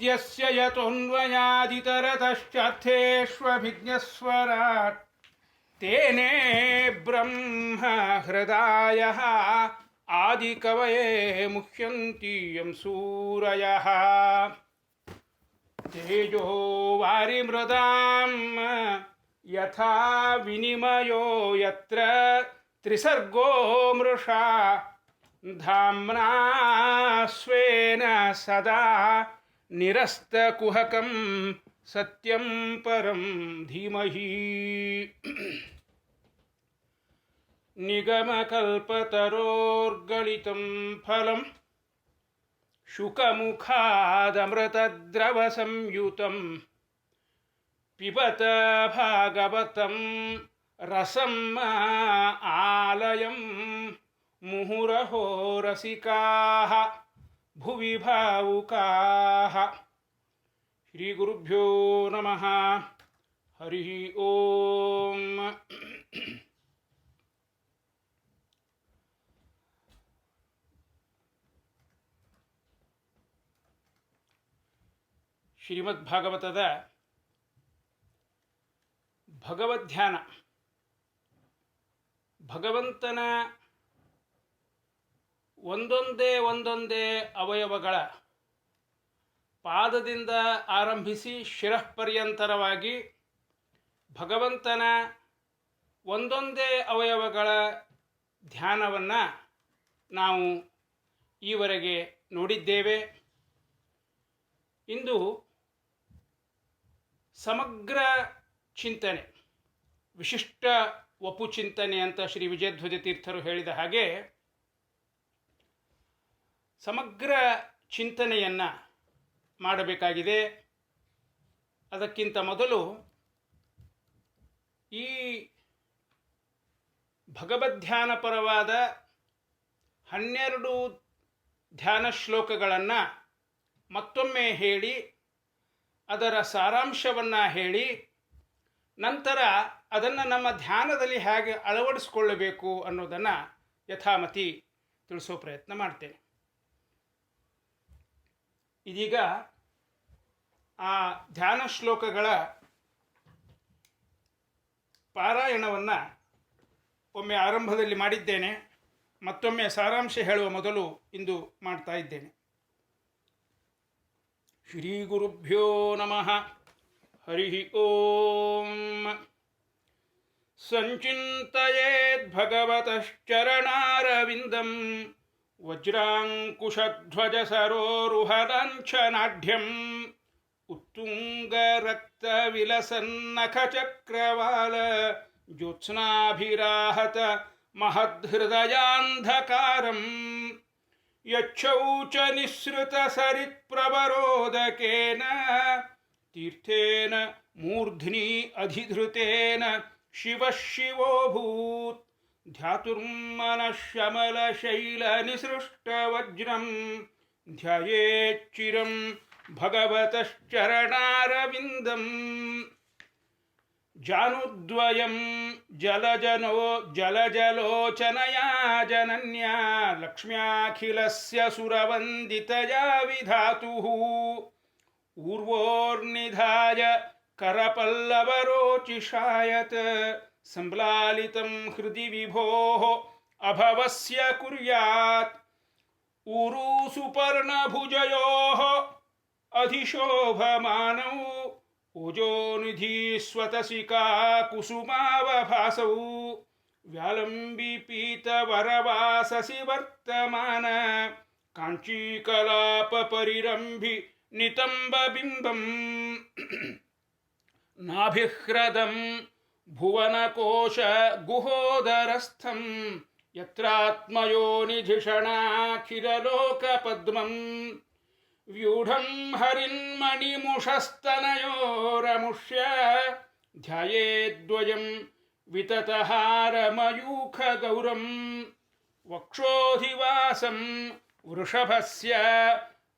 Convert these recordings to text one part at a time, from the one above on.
उद्यस्य यतोऽन्वयादितरतश्चार्थेष्वभिज्ञस्वराट् तेने ब्रह्म हृदायः आदिकवये मुह्यन्ति यं सूरयः तेजो वारिमृदां यथा विनिमयो यत्र त्रिसर्गो मृषा धाम्ना स्वेन सदा निरस्तकुहकं सत्यं परं धीमहि निगमकल्पतरोर्गलितं फलं शुकमुखादमृतद्रवसंयुतं पिबत भागवतं रसम् आलयं मुहुरहो रसिकाः भुवि भावुकाः। श्रीगुरुभ्यो नमः। हरि ओम। ಶ್ರೀಮದ್ಭಾಗವತದ ಭಗವದ್ಧ್ಯಾನ, ಭಗವಂತನ ಒಂದೊಂದೇ ಅವಯವಗಳ ಪಾದದಿಂದ ಆರಂಭಿಸಿ ಶಿರಃಪರ್ಯಂತರವಾಗಿ ಭಗವಂತನ ಒಂದೊಂದೇ ಅವಯವಗಳ ಧ್ಯಾನವನ್ನು ನಾವು ಈವರೆಗೆ ನೋಡಿದ್ದೇವೆ. ಇಂದು ಸಮಗ್ರ ಚಿಂತನೆ, ವಿಶಿಷ್ಟ ವಪು ಚಿಂತನೆ ಅಂತ ಶ್ರೀ ವಿಜಯಧ್ವಜ ತೀರ್ಥರು ಹೇಳಿದ ಹಾಗೆ ಸಮಗ್ರ ಚಿಂತನೆಯನ್ನು ಮಾಡಬೇಕಾಗಿದೆ. ಅದಕ್ಕಿಂತ ಮೊದಲು ಈ ಭಗವದ್ಧ್ಯಾನ ಪರವಾದ 12 ಧ್ಯಾನ ಶ್ಲೋಕಗಳನ್ನು ಮತ್ತೊಮ್ಮೆ ಹೇಳಿ ಅದರ ಸಾರಾಂಶವನ್ನು ಹೇಳಿ ನಂತರ ಅದನ್ನು ನಮ್ಮ ಧ್ಯಾನದಲ್ಲಿ ಹೇಗೆ ಅಳವಡಿಸಿಕೊಳ್ಳಬೇಕು ಅನ್ನೋದನ್ನು ಯಥಾಮತಿ ತಿಳಿಸೋ ಪ್ರಯತ್ನ ಮಾಡ್ತೇನೆ. ಇದೀಗ ಆ ಧ್ಯಾನ ಶ್ಲೋಕಗಳ ಪಾರಾಯಣವನ್ನು ಒಮ್ಮೆ ಆರಂಭದಲ್ಲಿ ಮಾಡಿದ್ದೇನೆ, ಮತ್ತೊಮ್ಮೆ ಸಾರಾಂಶ ಹೇಳುವ ಮೊದಲು ಇಂದು ಮಾಡ್ತಾ ಇದ್ದೇನೆ. ಶ್ರೀ ಗುರುಭ್ಯೋ ನಮಃ. ಹರಿ ಓಂ. ಸಂಚಿಂತಯೇದ್ ಭಗವತಶ್ಚರಣಾರವಿಂದಂ ವಜ್ರಾಂಕುಶಧ್ವಜ ಸರೋರುಹಲಾಂಛನಾಢ್ಯಂ ಉತ್ತುಂಗರಕ್ತವಿಲಸನ್ನಖಚಕ್ರವಾಲ ಜ್ಯೋತ್ಸ್ನಾಭಿರಾಹತ ಮಹದ್ಹೃದಯಾಂಧಕಾರಂ ಯಚ್ಚೌಚ ನಿಸೃತ ಸರಿತ್ಪ್ರವರೋದಕೇನ ತೀರ್ಥೇನ ಮೂರ್ಧ್ನಿ ಅಧಿಧೃತೇನ ಶಿವಃ ಶಿವೋಭೂತ್ ಧ್ಯಾತುರ್ಮನಃಶಮಲಶೈಲನಿಸೃಷ್ಟವಜ್ರಂ ಧ್ಯಾಯೇಚ್ಚಿರಂ ಭಗವತಶ್ಚರಣಾರವಿಂದಂ. ಜಾನುದ್ವಯಂ ಜಲಜಲೋಚನಯಾ ಜನನ್ಯಾ ಲಕ್ಷ್ಮ್ಯಾಖಿಲಸ್ಯ ಸುರವಂದಿತಯಾ ವಿಧಾತುಃ ಊರ್ವೋರ್ನಿಧಾಯ ಕರಪಲ್ಲವರೋಚಿಷಾಯತ್ ಸಂಬ್ಲಾಲಿತಂ ಹೃದಿ ವಿಭೋಃ ಅಭವಸ್ಯ ಕುರ್ಯಾತ್ ಊರು ಸುಪರ್ಣಭುಜಯೋಃ ಅಧಿಶೋಭಮಾನೌ ಓಜೋನಿಧಿ ಸ್ವತಸಿಕಾ ಕುಸುಮಾವಭಾಸೌ ವ್ಯಾಲಂಬಿ ಪೀತವರವಾಸಸಿ ವರ್ತಮಾನ ಕಾಂಚೀಕಲಾಪ ಪರಿರಂಭಿ ನಿತಂಬಬಿಂಬಂ ನಾಭಿಹ್ರದಂ ಭುವನಕೋಶ ಗುಹೋದರಸ್ಥಂ ಯತ್ರಾತ್ಮಯೋನಿಧಿಷಣಾಖಿಲಲೋಕಪದ್ಮಂ ವ್ಯೂಢಂ ಹರಿನ್ಮಣಿಮುಷಸ್ತನಯೋರಮುಷ್ಯ ಧ್ಯಾಯೇದ್ವಯಂ ವಿತತಹಾರಮಯೂಖಗೌರಂ ವಕ್ಷೋಧಿವಾಸಂ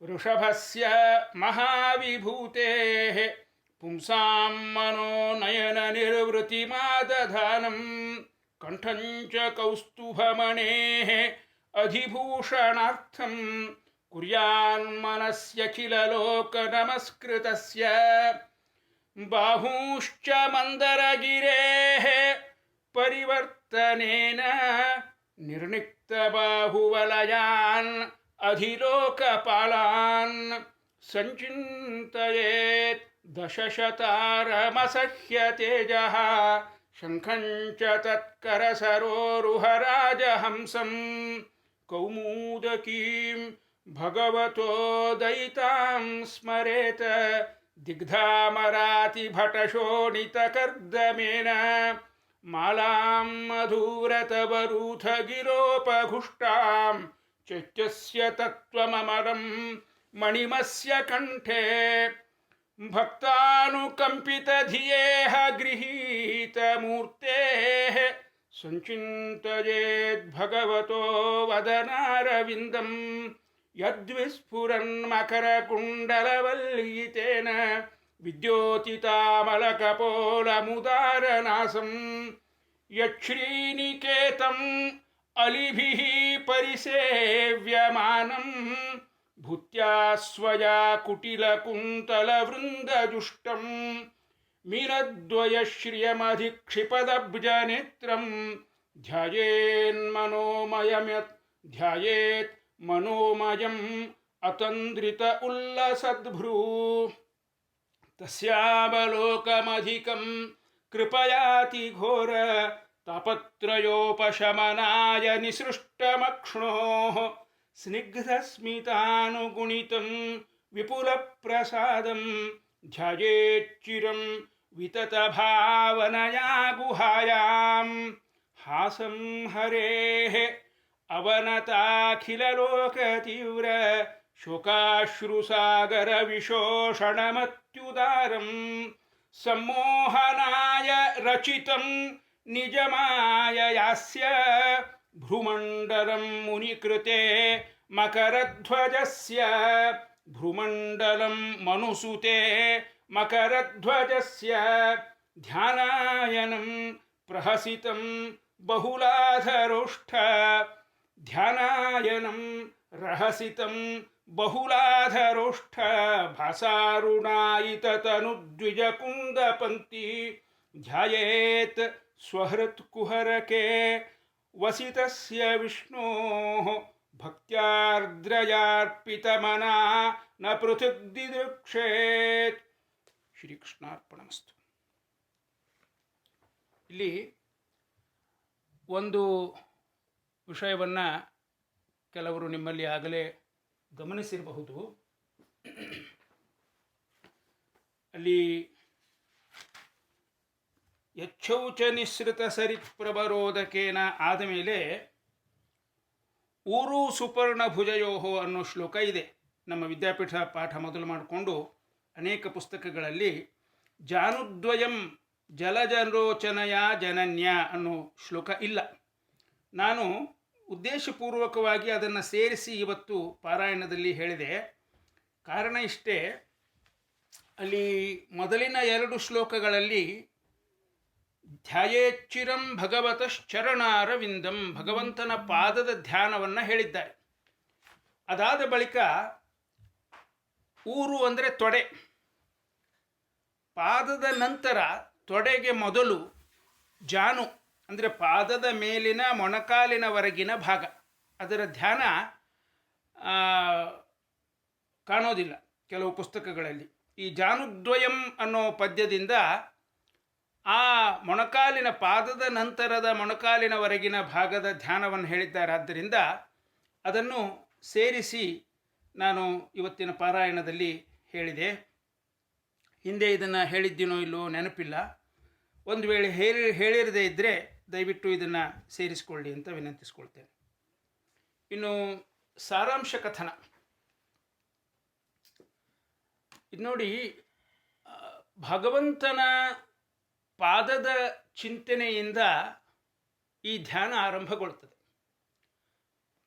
ವೃಷಭಸ್ಯ ಮಹಾವಿಭೂತೇಃ ಪುಂಸಾಂ ಮನೋನಯನ ನಿರ್ವೃತಿಮಾದಧಾನಂ ಕಂಠಂಚ ಕೌಸ್ತುಭಮಣೇಃ ಅಧಿಭೂಷಣಾರ್ಥಂ कुर्यान्मनस्यखिललोकनमस्कृतस्य बाहूश्च मन्दरगिरेः परिवर्तनेन निर्निक्तबाहुवलयान् अधिलोकपालान् सञ्चिन्तयेत् दशशतारमसह्यतेजः शङ्खं च तत्करसरोरुहराजहंसं कौमुदकीं भगवतो दयितां स्मरेत दिग्धामरातिभटशोणितकर्दमेन मालां मधुरतवरूथगिरोपघुष्टां चैत्यस्य तत्त्वममरं मणिमस्य कंठे भक्तानुकंपितधियेह गृहीतमूर्तेः संचिन्तयेद्भगवतो वदनारविन्दं यद्विस्फुरन्मकरकुण्डलवल्लितेन विद्योतितामलकपोलमुदारनासं यच्छ्रीनिकेतम् अलिभिः परिसेव्यमानं भूत्या स्वया कुटिलकुन्तलवृन्दजुष्टं मीनद्वयश्रियमधिक्षिपदब्जनेत्रं ध्यायेत् मनोमयम् अतन्द्रित उल्लसद्भ्रू तस्यावलोकमधिकं कृपयाति घोर तापत्रयोपशमनाय निसृष्टमक्ष्णोः स्निग्धस्मितानुगुणितं विपुलप्रसादं ध्यायेच्चिरं विततभावनया गुहायां हासं हरेः अवनताखिललोकतीव्र शोकाश्रुसागरविशोषणमत्युदारं सम्मोहनाय रचितं निजमाययास्य भ्रूमण्डलं मुनिकृते मकरध्वजस्य भ्रूमण्डलं मनुसुते मकरध्वजस्य ध्यानायनं प्रहसितं बहुलाधरोष्ठ ध्यानायनं रहसितं बहुलाधरोष्ठ भासारुणायिततनुद्विजकुन्दपङ्क्ति ध्यायेत् स्वहृत्कुहरके वसितस्य विष्णोः भक्त्यार्द्रयार्पितमना न पृथक् दिदृक्षेत्. ಶ್ರೀಕೃಷ್ಣಾರ್ಪಣಮಸ್ತು. ಇಲ್ಲಿ ಒಂದು ವಿಷಯವನ್ನು ಕೆಲವರು ನಿಮ್ಮಲ್ಲಿ ಆಗಲೇ ಗಮನಿಸಿರಬಹುದು. ಅಲ್ಲಿ ಯಚ್ಛೌಚ ನಿಸೃತ ಸರಿತ್ಪ್ರಬರೋದಕೇನ ಆದಮೇಲೆ ಊರು ಸುಪರ್ಣ ಭುಜಯೋಹೋ ಅನ್ನೋ ಶ್ಲೋಕ ಇದೆ. ನಮ್ಮ ವಿದ್ಯಾಪೀಠ ಪಾಠ ಮೊದಲು ಮಾಡಿಕೊಂಡು ಅನೇಕ ಪುಸ್ತಕಗಳಲ್ಲಿ ಜಾನುದ್ವಯಂ ಜಲಜರೋಚನಯ ಜನನ್ಯ ಅನ್ನೋ ಶ್ಲೋಕ ಇಲ್ಲ. ನಾನು ಉದ್ದೇಶಪೂರ್ವಕವಾಗಿ ಅದನ್ನು ಸೇರಿಸಿ ಇವತ್ತು ಪಾರಾಯಣದಲ್ಲಿ ಹೇಳಿದೆ. ಕಾರಣ ಇಷ್ಟೇ, ಅಲ್ಲಿ ಮೊದಲಿನ 2 ಶ್ಲೋಕಗಳಲ್ಲಿ ಧ್ಯಾಯೇಚ್ಚಿರಂ ಭಗವತಶ್ಚರಣಾರವಿಂದಂ ಭಗವಂತನ ಪಾದದ ಧ್ಯಾನವನ್ನು ಹೇಳಿದ್ದಾರೆ. ಅದಾದ ಬಳಿಕ ಊರು ಅಂದರೆ ತೊಡೆ, ಪಾದದ ನಂತರ ತೊಡೆಗೆ ಮೊದಲು ಜಾನು ಅಂದರೆ ಪಾದದ ಮೇಲಿನ ಮೊಣಕಾಲಿನವರೆಗಿನ ಭಾಗ, ಅದರ ಧ್ಯಾನ ಕಾಣೋದಿಲ್ಲ ಕೆಲವು ಪುಸ್ತಕಗಳಲ್ಲಿ. ಈ ಜಾನುದ್ವಯಂ ಅನ್ನೋ ಪದ್ಯದಿಂದ ಆ ಮೊಣಕಾಲಿನ ಪಾದದ ನಂತರದ ಮೊಣಕಾಲಿನವರೆಗಿನ ಭಾಗದ ಧ್ಯಾನವನ್ನು ಹೇಳಿದ್ದಾರೆ. ಆದ್ದರಿಂದ ಅದನ್ನು ಸೇರಿಸಿ ನಾನು ಇವತ್ತಿನ ಪಾರಾಯಣದಲ್ಲಿ ಹೇಳಿದೆ. ಹಿಂದೆ ಇದನ್ನು ಹೇಳಿದ್ದೀನೋ ಇಲ್ಲವೋ ನೆನಪಿಲ್ಲ. ಒಂದು ವೇಳೆ ಹೇಳಿರದೇ ಇದ್ದರೆ ದಯವಿಟ್ಟು ಇದನ್ನು ಸೇರಿಸಿಕೊಳ್ಳಿ ಅಂತ ವಿನಂತಿಸ್ಕೊಳ್ತೇನೆ. ಇನ್ನು ಸಾರಾಂಶ ಕಥನ ಇದು ನೋಡಿ. ಭಗವಂತನ ಪಾದದ ಚಿಂತನೆಯಿಂದ ಈ ಧ್ಯಾನ ಆರಂಭಗೊಳ್ಳುತ್ತದೆ.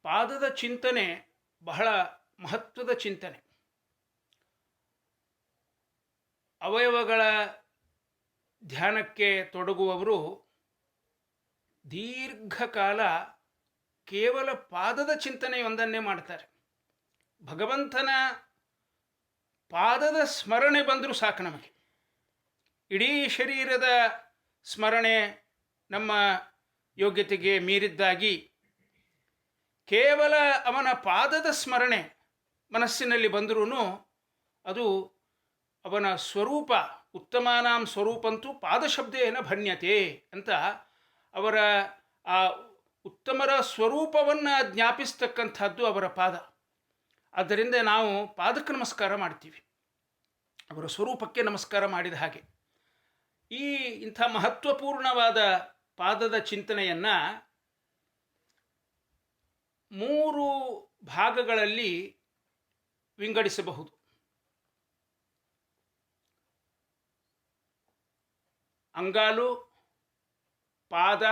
ಪಾದದ ಚಿಂತನೆ ಬಹಳ ಮಹತ್ವದ ಚಿಂತನೆ. ಅವಯವಗಳ ಧ್ಯಾನಕ್ಕೆ ತೊಡಗುವವರು ದೀರ್ಘಕಾಲ ಕೇವಲ ಪಾದದ ಚಿಂತನೆಯೊಂದನ್ನೇ ಮಾಡ್ತಾರೆ. ಭಗವಂತನ ಪಾದದ ಸ್ಮರಣೆ ಬಂದರೂ ಸಾಕು ನಮಗೆ. ಇಡೀ ಶರೀರದ ಸ್ಮರಣೆ ನಮ್ಮ ಯೋಗ್ಯತೆಗೆ ಮೀರಿದ್ದಾಗಿ ಕೇವಲ ಅವನ ಪಾದದ ಸ್ಮರಣೆ ಮನಸ್ಸಿನಲ್ಲಿ ಬಂದರೂ ಅದು ಅವನ ಸ್ವರೂಪ, ಉತ್ತಮಾನಾಂ ಸ್ವರೂಪಂತೂ ಪಾದಶಬ್ದೇನ ಭಣ್ಯತೆ ಅಂತ ಅವರ ಆ ಉತ್ತಮರ ಸ್ವರೂಪವನ್ನು ಜ್ಞಾಪಿಸ್ತಕ್ಕಂಥದ್ದು ಅವರ ಪಾದ. ಆದ್ದರಿಂದ ನಾವು ಪಾದಕ್ಕೆ ನಮಸ್ಕಾರ ಮಾಡ್ತೀವಿ, ಅವರ ಸ್ವರೂಪಕ್ಕೆ ನಮಸ್ಕಾರ ಮಾಡಿದ ಹಾಗೆ. ಇಂಥ ಮಹತ್ವಪೂರ್ಣವಾದ ಪಾದದ ಚಿಂತನೆಯನ್ನು 3 ಭಾಗಗಳಲ್ಲಿ ವಿಂಗಡಿಸಬಹುದು. ಅಂಗಾಲು, ಪಾದ,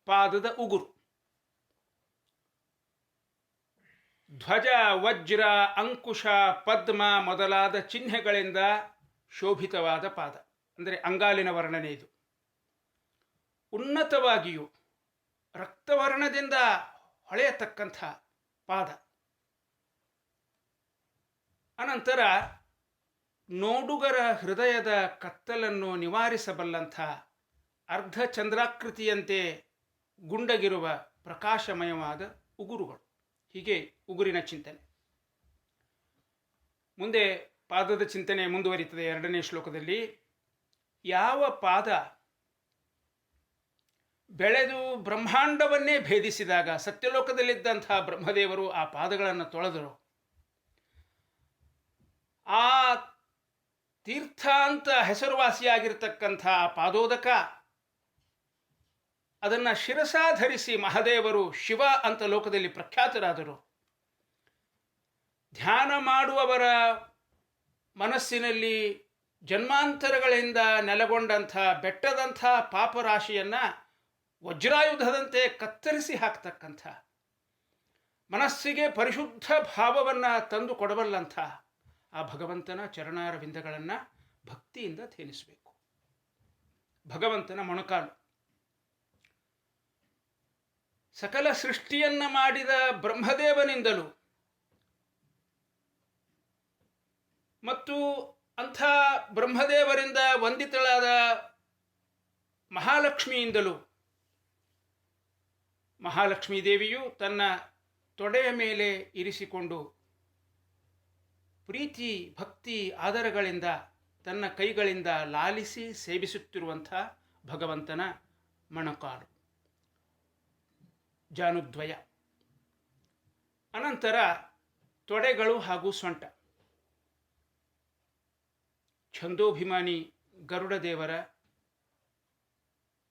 ಪಾದದ ಉಗುರು. ಧ್ವಜ, ವಜ್ರ, ಅಂಕುಶ, ಪದ್ಮ ಮೊದಲಾದ ಚಿಹ್ನೆಗಳಿಂದ ಶೋಭಿತವಾದ ಪಾದ ಅಂದರೆ ಅಂಗಾಲಿನ ವರ್ಣನೆ ಇದು. ಉನ್ನತವಾಗಿಯೂ ರಕ್ತವರ್ಣದಿಂದ ಹೊಳೆಯತಕ್ಕಂಥ ಪಾದ. ಅನಂತರ ನೋಡುಗರ ಹೃದಯದ ಕತ್ತಲನ್ನು ನಿವಾರಿಸಬಲ್ಲಂಥ ಅರ್ಧಚಂದ್ರಾಕೃತಿಯಂತೆ ಗುಂಡಗಿರುವ ಪ್ರಕಾಶಮಯವಾದ ಉಗುರುಗಳು. ಹೀಗೆ ಉಗುರಿನ ಚಿಂತನೆ. ಮುಂದೆ ಪಾದದ ಚಿಂತನೆ ಮುಂದುವರಿಯುತ್ತದೆ 2ನೇ ಶ್ಲೋಕದಲ್ಲಿ. ಯಾವ ಪಾದ ಬೆಳೆದು ಬ್ರಹ್ಮಾಂಡವನ್ನೇ ಭೇದಿಸಿದಾಗ ಸತ್ಯಲೋಕದಲ್ಲಿದ್ದಂತಹ ಬ್ರಹ್ಮದೇವರು ಆ ಪಾದಗಳನ್ನು ತೊಳೆದರು, ಆ ತೀರ್ಥ ಅಂತ ಹೆಸರುವಾಸಿಯಾಗಿರ್ತಕ್ಕಂಥ ಆ ಪಾದೋದಕ ಅದನ್ನು ಶಿರಸಾಧರಿಸಿ ಮಹಾದೇವರು ಶಿವ ಅಂತ ಲೋಕದಲ್ಲಿ ಪ್ರಖ್ಯಾತರಾದರು. ಧ್ಯಾನ ಮಾಡುವವರ ಮನಸ್ಸಿನಲ್ಲಿ ಜನ್ಮಾಂತರಗಳಿಂದ ನೆಲೆಗೊಂಡಂಥ ಬೆಟ್ಟದಂಥ ಪಾಪರಾಶಿಯನ್ನು ವಜ್ರಾಯುಧದಂತೆ ಕತ್ತರಿಸಿ ಹಾಕ್ತಕ್ಕಂಥ, ಮನಸ್ಸಿಗೆ ಪರಿಶುದ್ಧ ಭಾವವನ್ನು ತಂದು ಕೊಡಬಲ್ಲಂಥ ಆ ಭಗವಂತನ ಚರಣಾರವಿಂದಗಳನ್ನು ಭಕ್ತಿಯಿಂದ ಧ್ಯಾನಿಸಬೇಕು. ಭಗವಂತನ ಮೊಣಕಾಲು ಸಕಲ ಸೃಷ್ಟಿಯನ್ನು ಮಾಡಿದ ಬ್ರಹ್ಮದೇವನಿಂದಲೂ ಮತ್ತು ಅಂಥ ಬ್ರಹ್ಮದೇವರಿಂದ ವಂದಿತಳಾದ ಮಹಾಲಕ್ಷ್ಮಿಯಿಂದಲೂ ಮಹಾಲಕ್ಷ್ಮೀ ದೇವಿಯು ತನ್ನ ತೊಡೆಯ ಮೇಲೆ ಇರಿಸಿಕೊಂಡು ಪ್ರೀತಿ ಭಕ್ತಿ ಆದರಗಳಿಂದ ತನ್ನ ಕೈಗಳಿಂದ ಲಾಲಿಸಿ ಸೇವಿಸುತ್ತಿರುವಂಥ ಭಗವಂತನ ಮೊಣಕಾಲು ಜಾನುದ್ವಯ. ಅನಂತರ ತೊಡೆಗಳು ಹಾಗೂ ಸೊಂಟ. ಛಂದೋಭಿಮಾನಿ ಗರುಡದೇವರ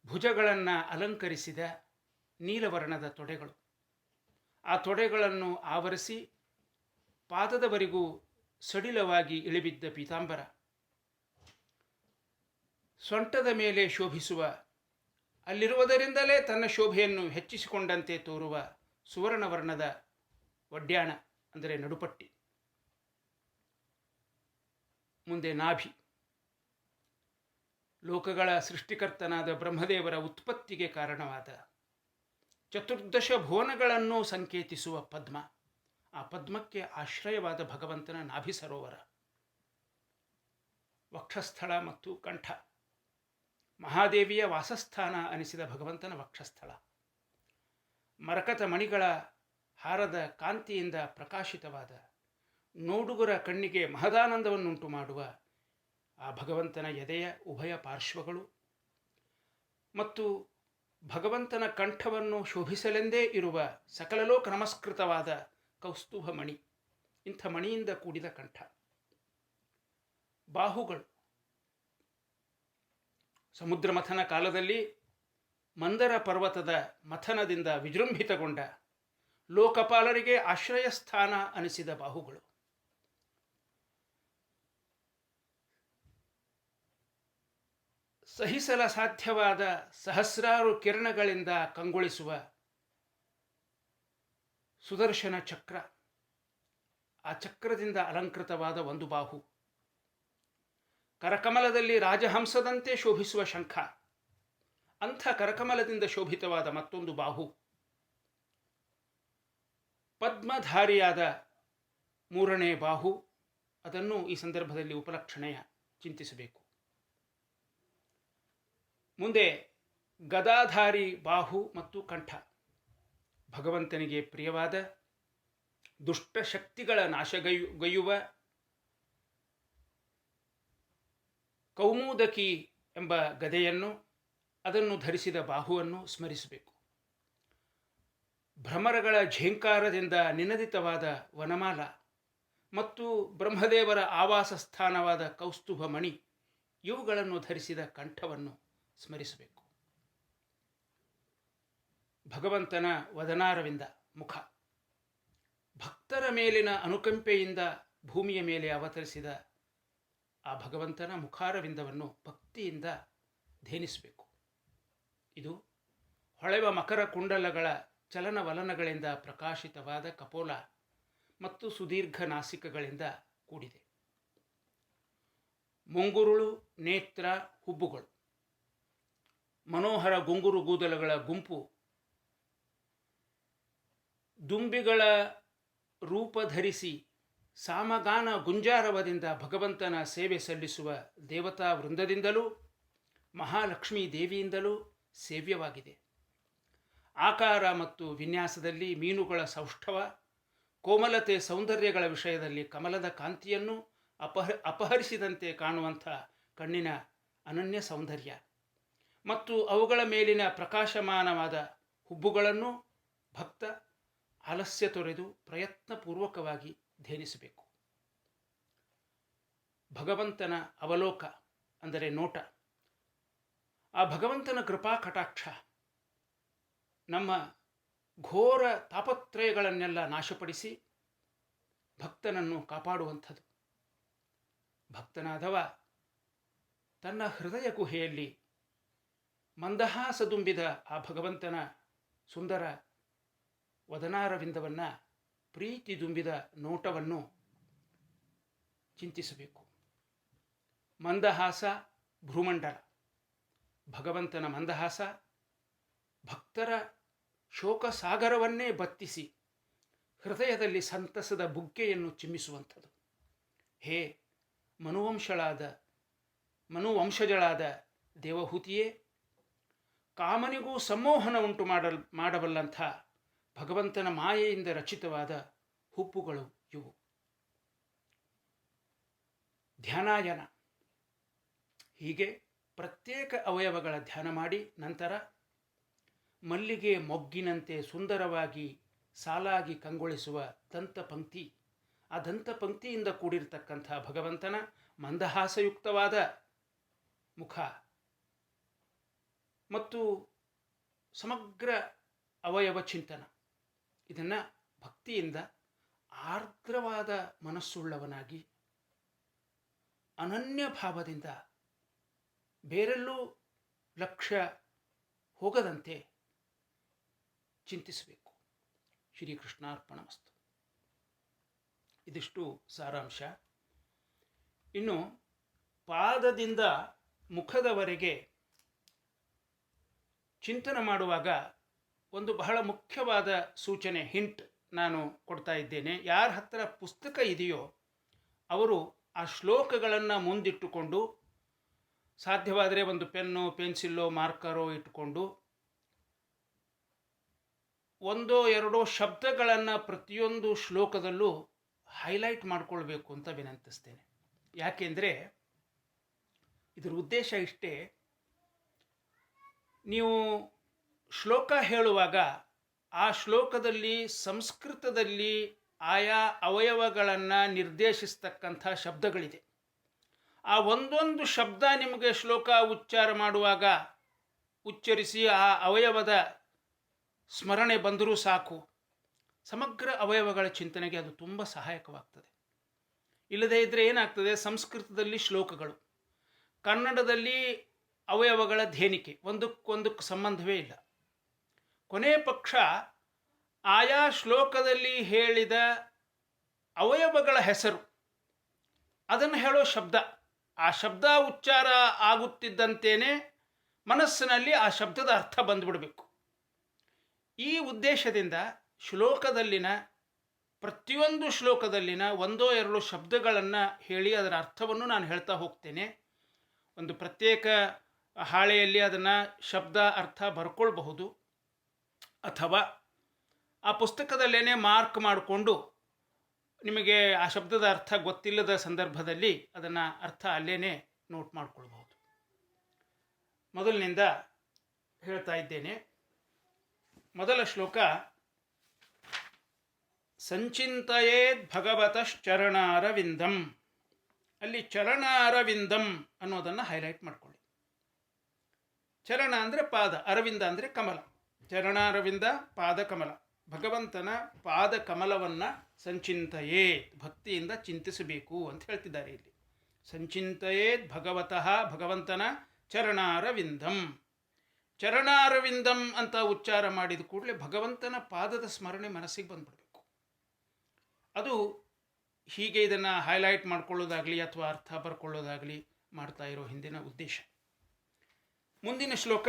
ಭುಜಗಳನ್ನು ಅಲಂಕರಿಸಿದ ನೀಲವರ್ಣದ ತೊಡೆಗಳು. ಆ ತೊಡೆಗಳನ್ನು ಆವರಿಸಿ ಪಾದದವರೆಗೂ ಸಡಿಲವಾಗಿ ಇಳಿಬಿದ್ದ ಪೀತಾಂಬರ. ಸೊಂಟದ ಮೇಲೆ ಶೋಭಿಸುವ, ಅಲ್ಲಿರುವುದರಿಂದಲೇ ತನ್ನ ಶೋಭೆಯನ್ನು ಹೆಚ್ಚಿಸಿಕೊಂಡಂತೆ ತೋರುವ ಸುವರ್ಣವರ್ಣದ ಒಡ್ಯಾಣ ಅಂದರೆ ನಡುಪಟ್ಟಿ. ಮುಂದೆ ನಾಭಿ. ಲೋಕಗಳ ಸೃಷ್ಟಿಕರ್ತನಾದ ಬ್ರಹ್ಮದೇವರ ಉತ್ಪತ್ತಿಗೆ ಕಾರಣವಾದ 14 ಭುವನಗಳನ್ನು ಸಂಕೇತಿಸುವ ಪದ್ಮ. ಆ ಪದ್ಮಕ್ಕೆ ಆಶ್ರಯವಾದ ಭಗವಂತನ ನಾಭಿ ಸರೋವರ. ವಕ್ಷಸ್ಥಳ ಮತ್ತು ಕಂಠ. ಮಹಾದೇವಿಯ ವಾಸಸ್ಥಾನ ಅನಿಸಿದ ಭಗವಂತನ ವಕ್ಷಸ್ಥಳ. ಮರಕತ ಮಣಿಗಳ ಹಾರದ ಕಾಂತಿಯಿಂದ ಪ್ರಕಾಶಿತವಾದ, ನೋಡುಗರ ಕಣ್ಣಿಗೆ ಮಹದಾನಂದವನ್ನುಂಟು ಮಾಡುವ ಆ ಭಗವಂತನ ಎದೆಯ ಉಭಯ ಪಾರ್ಶ್ವಗಳು ಮತ್ತು ಭಗವಂತನ ಕಂಠವನ್ನು ಶೋಭಿಸಲೆಂದೇ ಇರುವ ಸಕಲಲೋಕ ನಮಸ್ಕೃತವಾದ ಕೌಸ್ತುಭ ಮಣಿ. ಇಂಥ ಮಣಿಯಿಂದ ಕೂಡಿದ ಕಂಠ. ಬಾಹುಗಳು. ಸಮುದ್ರ ಮಥನ ಕಾಲದಲ್ಲಿ ಮಂದರ ಪರ್ವತದ ಮಥನದಿಂದ ವಿಜೃಂಭಿತಗೊಂಡ ಲೋಕಪಾಲರಿಗೆ ಆಶ್ರಯ ಸ್ಥಾನ ಅನಿಸಿದ ಬಾಹುಗಳು. ಸಹಿಸಲ ಸಾಧ್ಯವಾದ ಸಹಸ್ರಾರು ಕಿರಣಗಳಿಂದ ಕಂಗೊಳಿಸುವ ಸುದರ್ಶನ ಚಕ್ರ. ಆ ಚಕ್ರದಿಂದ ಅಲಂಕೃತವಾದ ಒಂದು ಬಾಹು. ಕರಕಮಲದಲ್ಲಿ ರಾಜಹಂಸದಂತೆ ಶೋಭಿಸುವ ಶಂಖ. ಅಂಥ ಕರಕಮಲದಿಂದ ಶೋಭಿತವಾದ ಮತ್ತೊಂದು ಬಾಹು. ಪದ್ಮಧಾರಿಯಾದ ಮೂರನೇ ಬಾಹು, ಅದನ್ನು ಈ ಸಂದರ್ಭದಲ್ಲಿ ಉಪಲಕ್ಷಣೆಯ ಚಿಂತಿಸಬೇಕು. ಮುಂದೆ ಗದಾಧಾರಿ ಬಾಹು ಮತ್ತು ಕಂಠ, ಭಗವಂತನಿಗೆ ಪ್ರಿಯವಾದ ದುಷ್ಟಶಕ್ತಿಗಳ ನಾಶಗೈಯುವ ಕೌಮುದಕಿ ಎಂಬ ಗದೆಯನ್ನು, ಅದನ್ನು ಧರಿಸಿದ ಬಾಹುವನ್ನು ಸ್ಮರಿಸಬೇಕು. ಭ್ರಮರಗಳ ಝೇಂಕಾರದಿಂದ ನಿನದಿತವಾದ ವನಮಾಲ ಮತ್ತು ಬ್ರಹ್ಮದೇವರ ಆವಾಸ ಸ್ಥಾನವಾದ ಕೌಸ್ತುಭ ಮಣಿ, ಇವುಗಳನ್ನು ಧರಿಸಿದ ಕಂಠವನ್ನು ಸ್ಮರಿಸಬೇಕು. ಭಗವಂತನ ವದನಾರವಿಂದ ಮುಖ, ಭಕ್ತರ ಮೇಲಿನ ಅನುಕಂಪೆಯಿಂದ ಭೂಮಿಯ ಮೇಲೆ ಅವತರಿಸಿದ ಆ ಭಗವಂತನ ಮುಖಾರವಿಂದವನ್ನು ಭಕ್ತಿಯಿಂದ ಧ್ಯಾನಿಸಬೇಕು. ಇದು ಹೊಳೆವ ಮಕರ ಕುಂಡಲಗಳ ಚಲನವಲನಗಳಿಂದ ಪ್ರಕಾಶಿತವಾದ ಕಪೋಲ ಮತ್ತು ಸುದೀರ್ಘ ನಾಸಿಕಗಳಿಂದ ಕೂಡಿದೆ. ಮುಂಗುರುಳು, ನೇತ್ರ, ಹುಬ್ಬುಗಳು, ಮನೋಹರ ಗುಂಗುರು ಕೂದಲುಗಳ ಗುಂಪು, ದುಂಬಿಗಳ ರೂಪ ಧರಿಸಿ ಸಾಮಗಾನ ಗುಂಜಾರವದಿಂದ ಭಗವಂತನ ಸೇವೆ ಸಲ್ಲಿಸುವ ದೇವತಾ ವೃಂದದಿಂದಲೂ ಮಹಾಲಕ್ಷ್ಮೀ ದೇವಿಯಿಂದಲೂ ಸೇವ್ಯವಾಗಿದೆ. ಆಕಾರ ಮತ್ತು ವಿನ್ಯಾಸದಲ್ಲಿ ಮೀನುಗಳ ಸೌಷ್ಠವ, ಕೋಮಲತೆ, ಸೌಂದರ್ಯಗಳ ವಿಷಯದಲ್ಲಿ ಕಮಲದ ಕಾಂತಿಯನ್ನು ಅಪಹರಿಸಿದಂತೆ ಕಾಣುವಂಥ ಕಣ್ಣಿನ ಅನನ್ಯ ಸೌಂದರ್ಯ ಮತ್ತು ಅವುಗಳ ಮೇಲಿನ ಪ್ರಕಾಶಮಾನವಾದ ಹುಬ್ಬುಗಳನ್ನು ಭಕ್ತ ಆಲಸ್ಯ ತೊರೆದು ಪ್ರಯತ್ನಪೂರ್ವಕವಾಗಿ ಧ್ಯಾನಿಸಬೇಕು. ಭಗವಂತನ ಅವಲೋಕ ಅಂದರೆ ನೋಟ, ಆ ಭಗವಂತನ ಕೃಪಾ ಕಟಾಕ್ಷ ನಮ್ಮ ಘೋರ ತಾಪತ್ರಯಗಳನ್ನೆಲ್ಲ ನಾಶಪಡಿಸಿ ಭಕ್ತನನ್ನು ಕಾಪಾಡುವಂಥದ್ದು. ಭಕ್ತನಾದವ ತನ್ನ ಹೃದಯ ಗುಹೆಯಲ್ಲಿ ಮಂದಹಾಸದುಂಬಿದ ಆ ಭಗವಂತನ ಸುಂದರ ವದನಾರವಿಂದವನ್ನು, ಪ್ರೀತಿ ದುಂಬಿದ ನೋಟವನ್ನು ಚಿಂತಿಸಬೇಕು. ಮಂದಹಾಸ ಭ್ರೂಮಂಡಲ, ಭಗವಂತನ ಮಂದಹಾಸ ಭಕ್ತರ ಶೋಕಸಾಗರವನ್ನೇ ಬತ್ತಿಸಿ ಹೃದಯದಲ್ಲಿ ಸಂತಸದ ಬುಗ್ಗೆಯನ್ನು ಚಿಮ್ಮಿಸುವಂಥದ್ದು. ಹೇ ಮನುವಂಶಜಳಾದ ದೇವಹೂತಿಯೇ, ಕಾಮನಿಗೂ ಸಂಮೋಹನ ಉಂಟು ಮಾಡಬಲ್ಲಂಥ ಭಗವಂತನ ಮಾಯೆಯಿಂದ ರಚಿತವಾದ ಹುಬ್ಬುಗಳು ಇವು. ಧ್ಯಾನಾಯನ, ಹೀಗೆ ಪ್ರತ್ಯೇಕ ಅವಯವಗಳ ಧ್ಯಾನ ಮಾಡಿ ನಂತರ ಮಲ್ಲಿಗೆ ಮೊಗ್ಗಿನಂತೆ ಸುಂದರವಾಗಿ ಸಾಲಾಗಿ ಕಂಗೊಳಿಸುವ ದಂತಪಂಕ್ತಿ, ಆ ದಂತಪಂಕ್ತಿಯಿಂದ ಕೂಡಿರತಕ್ಕಂಥ ಭಗವಂತನ ಮಂದಹಾಸಯುಕ್ತವಾದ ಮುಖ ಮತ್ತು ಸಮಗ್ರ ಅವಯವ ಚಿಂತನ, ಇದನ್ನು ಭಕ್ತಿಯಿಂದ ಆರ್ದ್ರವಾದ ಮನಸ್ಸುಳ್ಳವನಾಗಿ ಅನನ್ಯ ಭಾವದಿಂದ ಬೇರೆಲ್ಲೂ ಲಕ್ಷ್ಯ ಹೋಗದಂತೆ ಚಿಂತಿಸಬೇಕು. ಶ್ರೀಕೃಷ್ಣಾರ್ಪಣಮಸ್ತು. ಇದಿಷ್ಟು ಸಾರಾಂಶ. ಇನ್ನು ಪಾದದಿಂದ ಮುಖದವರೆಗೆ ಚಿಂತನೆ ಮಾಡುವಾಗ ಒಂದು ಬಹಳ ಮುಖ್ಯವಾದ ಸೂಚನೆ, ಹಿಂಟ್ ನಾನು ಕೊಡ್ತಾ ಇದ್ದೇನೆ. ಯಾರ ಹತ್ತಿರ ಪುಸ್ತಕ ಇದೆಯೋ ಅವರು ಆ ಶ್ಲೋಕಗಳನ್ನು ಮುಂದಿಟ್ಟುಕೊಂಡು, ಸಾಧ್ಯವಾದರೆ ಒಂದು ಪೆನ್ನು, ಪೆನ್ಸಿಲ್ಲೋ, ಮಾರ್ಕರೋ ಇಟ್ಟುಕೊಂಡು ಒಂದೋ ಎರಡೋ ಶಬ್ದಗಳನ್ನು ಪ್ರತಿಯೊಂದು ಶ್ಲೋಕದಲ್ಲೂ ಹೈಲೈಟ್ ಮಾಡಿಕೊಳ್ಬೇಕು ಅಂತ ವಿನಂತಿಸ್ತೇನೆ. ಯಾಕೆಂದರೆ ಇದರ ಉದ್ದೇಶ ಇಷ್ಟೇ, ನೀವು ಶ್ಲೋಕ ಹೇಳುವಾಗ ಆ ಶ್ಲೋಕದಲ್ಲಿ ಸಂಸ್ಕೃತದಲ್ಲಿ ಆಯಾ ಅವಯವಗಳನ್ನು ನಿರ್ದೇಶಿಸ್ತಕ್ಕಂಥ ಶಬ್ದಗಳಿದೆ. ಆ ಒಂದೊಂದು ಶಬ್ದ ನಿಮಗೆ ಶ್ಲೋಕ ಉಚ್ಚಾರ ಮಾಡುವಾಗ ಉಚ್ಚರಿಸಿ ಆ ಅವಯವದ ಸ್ಮರಣೆ ಬಂದರೂ ಸಾಕು, ಸಮಗ್ರ ಅವಯವಗಳ ಚಿಂತನೆಗೆ ಅದು ತುಂಬ ಸಹಾಯಕವಾಗ್ತದೆ. ಇಲ್ಲದೇ ಇದ್ದರೆ ಏನಾಗ್ತದೆ, ಸಂಸ್ಕೃತದಲ್ಲಿ ಶ್ಲೋಕಗಳು, ಕನ್ನಡದಲ್ಲಿ ಅವಯವಗಳ ಧೇನಿಕೆ, ಒಂದಕ್ಕೊಂದಕ್ಕೆ ಸಂಬಂಧವೇ ಇಲ್ಲ. ಕೊನೆ ಪಕ್ಷ ಆಯಾ ಶ್ಲೋಕದಲ್ಲಿ ಹೇಳಿದ ಅವಯವಗಳ ಹೆಸರು, ಅದನ್ನು ಹೇಳೋ ಶಬ್ದ, ಆ ಶಬ್ದ ಉಚ್ಚಾರ ಆಗುತ್ತಿದ್ದಂತೆಯೇ ಮನಸ್ಸಿನಲ್ಲಿ ಆ ಶಬ್ದದ ಅರ್ಥ ಬಂದುಬಿಡಬೇಕು. ಈ ಉದ್ದೇಶದಿಂದ ಶ್ಲೋಕದಲ್ಲಿನ ಪ್ರತಿಯೊಂದು ಶ್ಲೋಕದಲ್ಲಿನ ಒಂದೋ ಎರಡು ಶಬ್ದಗಳನ್ನು ಹೇಳಿ ಅದರ ಅರ್ಥವನ್ನು ನಾನು ಹೇಳ್ತಾ ಹೋಗ್ತೇನೆ. ಒಂದು ಪ್ರತ್ಯೇಕ ಹಾಳೆಯಲ್ಲಿ ಅದನ್ನು ಶಬ್ದ ಅರ್ಥ ಬರ್ಕೊಳ್ಬಹುದು, ಅಥವಾ ಆ ಪುಸ್ತಕದಲ್ಲೇ ಮಾರ್ಕ್ ಮಾಡಿಕೊಂಡು ನಿಮಗೆ ಆ ಶಬ್ದದ ಅರ್ಥ ಗೊತ್ತಿಲ್ಲದ ಸಂದರ್ಭದಲ್ಲಿ ಅದನ್ನು ಅರ್ಥ ಅಲ್ಲೇ ನೋಟ್ ಮಾಡಿಕೊಳ್ಬಹುದು. ಮೊದಲಿನಿಂದ ಹೇಳ್ತಾ ಇದ್ದೇನೆ. ಮೊದಲ ಶ್ಲೋಕ ಸಂಚಿಂತಯೇದ್ ಭಗವತಶ್ಚರಣಾರವಿಂದಂ. ಅಲ್ಲಿ ಚರಣಾರವಿಂದಂ ಅನ್ನೋದನ್ನು ಹೈಲೈಟ್ ಮಾಡ್ಕೊಳ್ಳಿ. ಚರಣ ಅಂದರೆ ಪಾದ, ಅರವಿಂದ ಅಂದರೆ ಕಮಲ. ಚರಣಾರವಿಂದ ಪಾದ ಕಮಲ. ಭಗವಂತನ ಪಾದ ಕಮಲವನ್ನು ಸಂಚಿಂತಯೇ, ಭಕ್ತಿಯಿಂದ ಚಿಂತಿಸಬೇಕು ಅಂತ ಹೇಳ್ತಿದ್ದಾರೆ ಇಲ್ಲಿ. ಸಂಚಿಂತಯೇದ್ ಭಗವತಃ, ಭಗವಂತನ ಚರಣಾರವಿಂದಂ. ಚರಣಾರವಿಂದಂ ಅಂತ ಉಚ್ಚಾರ ಮಾಡಿದ ಕೂಡಲೇ ಭಗವಂತನ ಪಾದದ ಸ್ಮರಣೆ ಮನಸ್ಸಿಗೆ ಬಂದ್ಬಿಡಬೇಕು. ಅದು ಹೀಗೆ ಇದನ್ನು ಹೈಲೈಟ್ ಮಾಡ್ಕೊಳ್ಳೋದಾಗಲಿ ಅಥವಾ ಅರ್ಥ ಬರ್ಕೊಳ್ಳೋದಾಗಲಿ ಮಾಡ್ತಾ ಇರೋ ಹಿಂದಿನ ಉದ್ದೇಶ. ಮುಂದಿನ ಶ್ಲೋಕ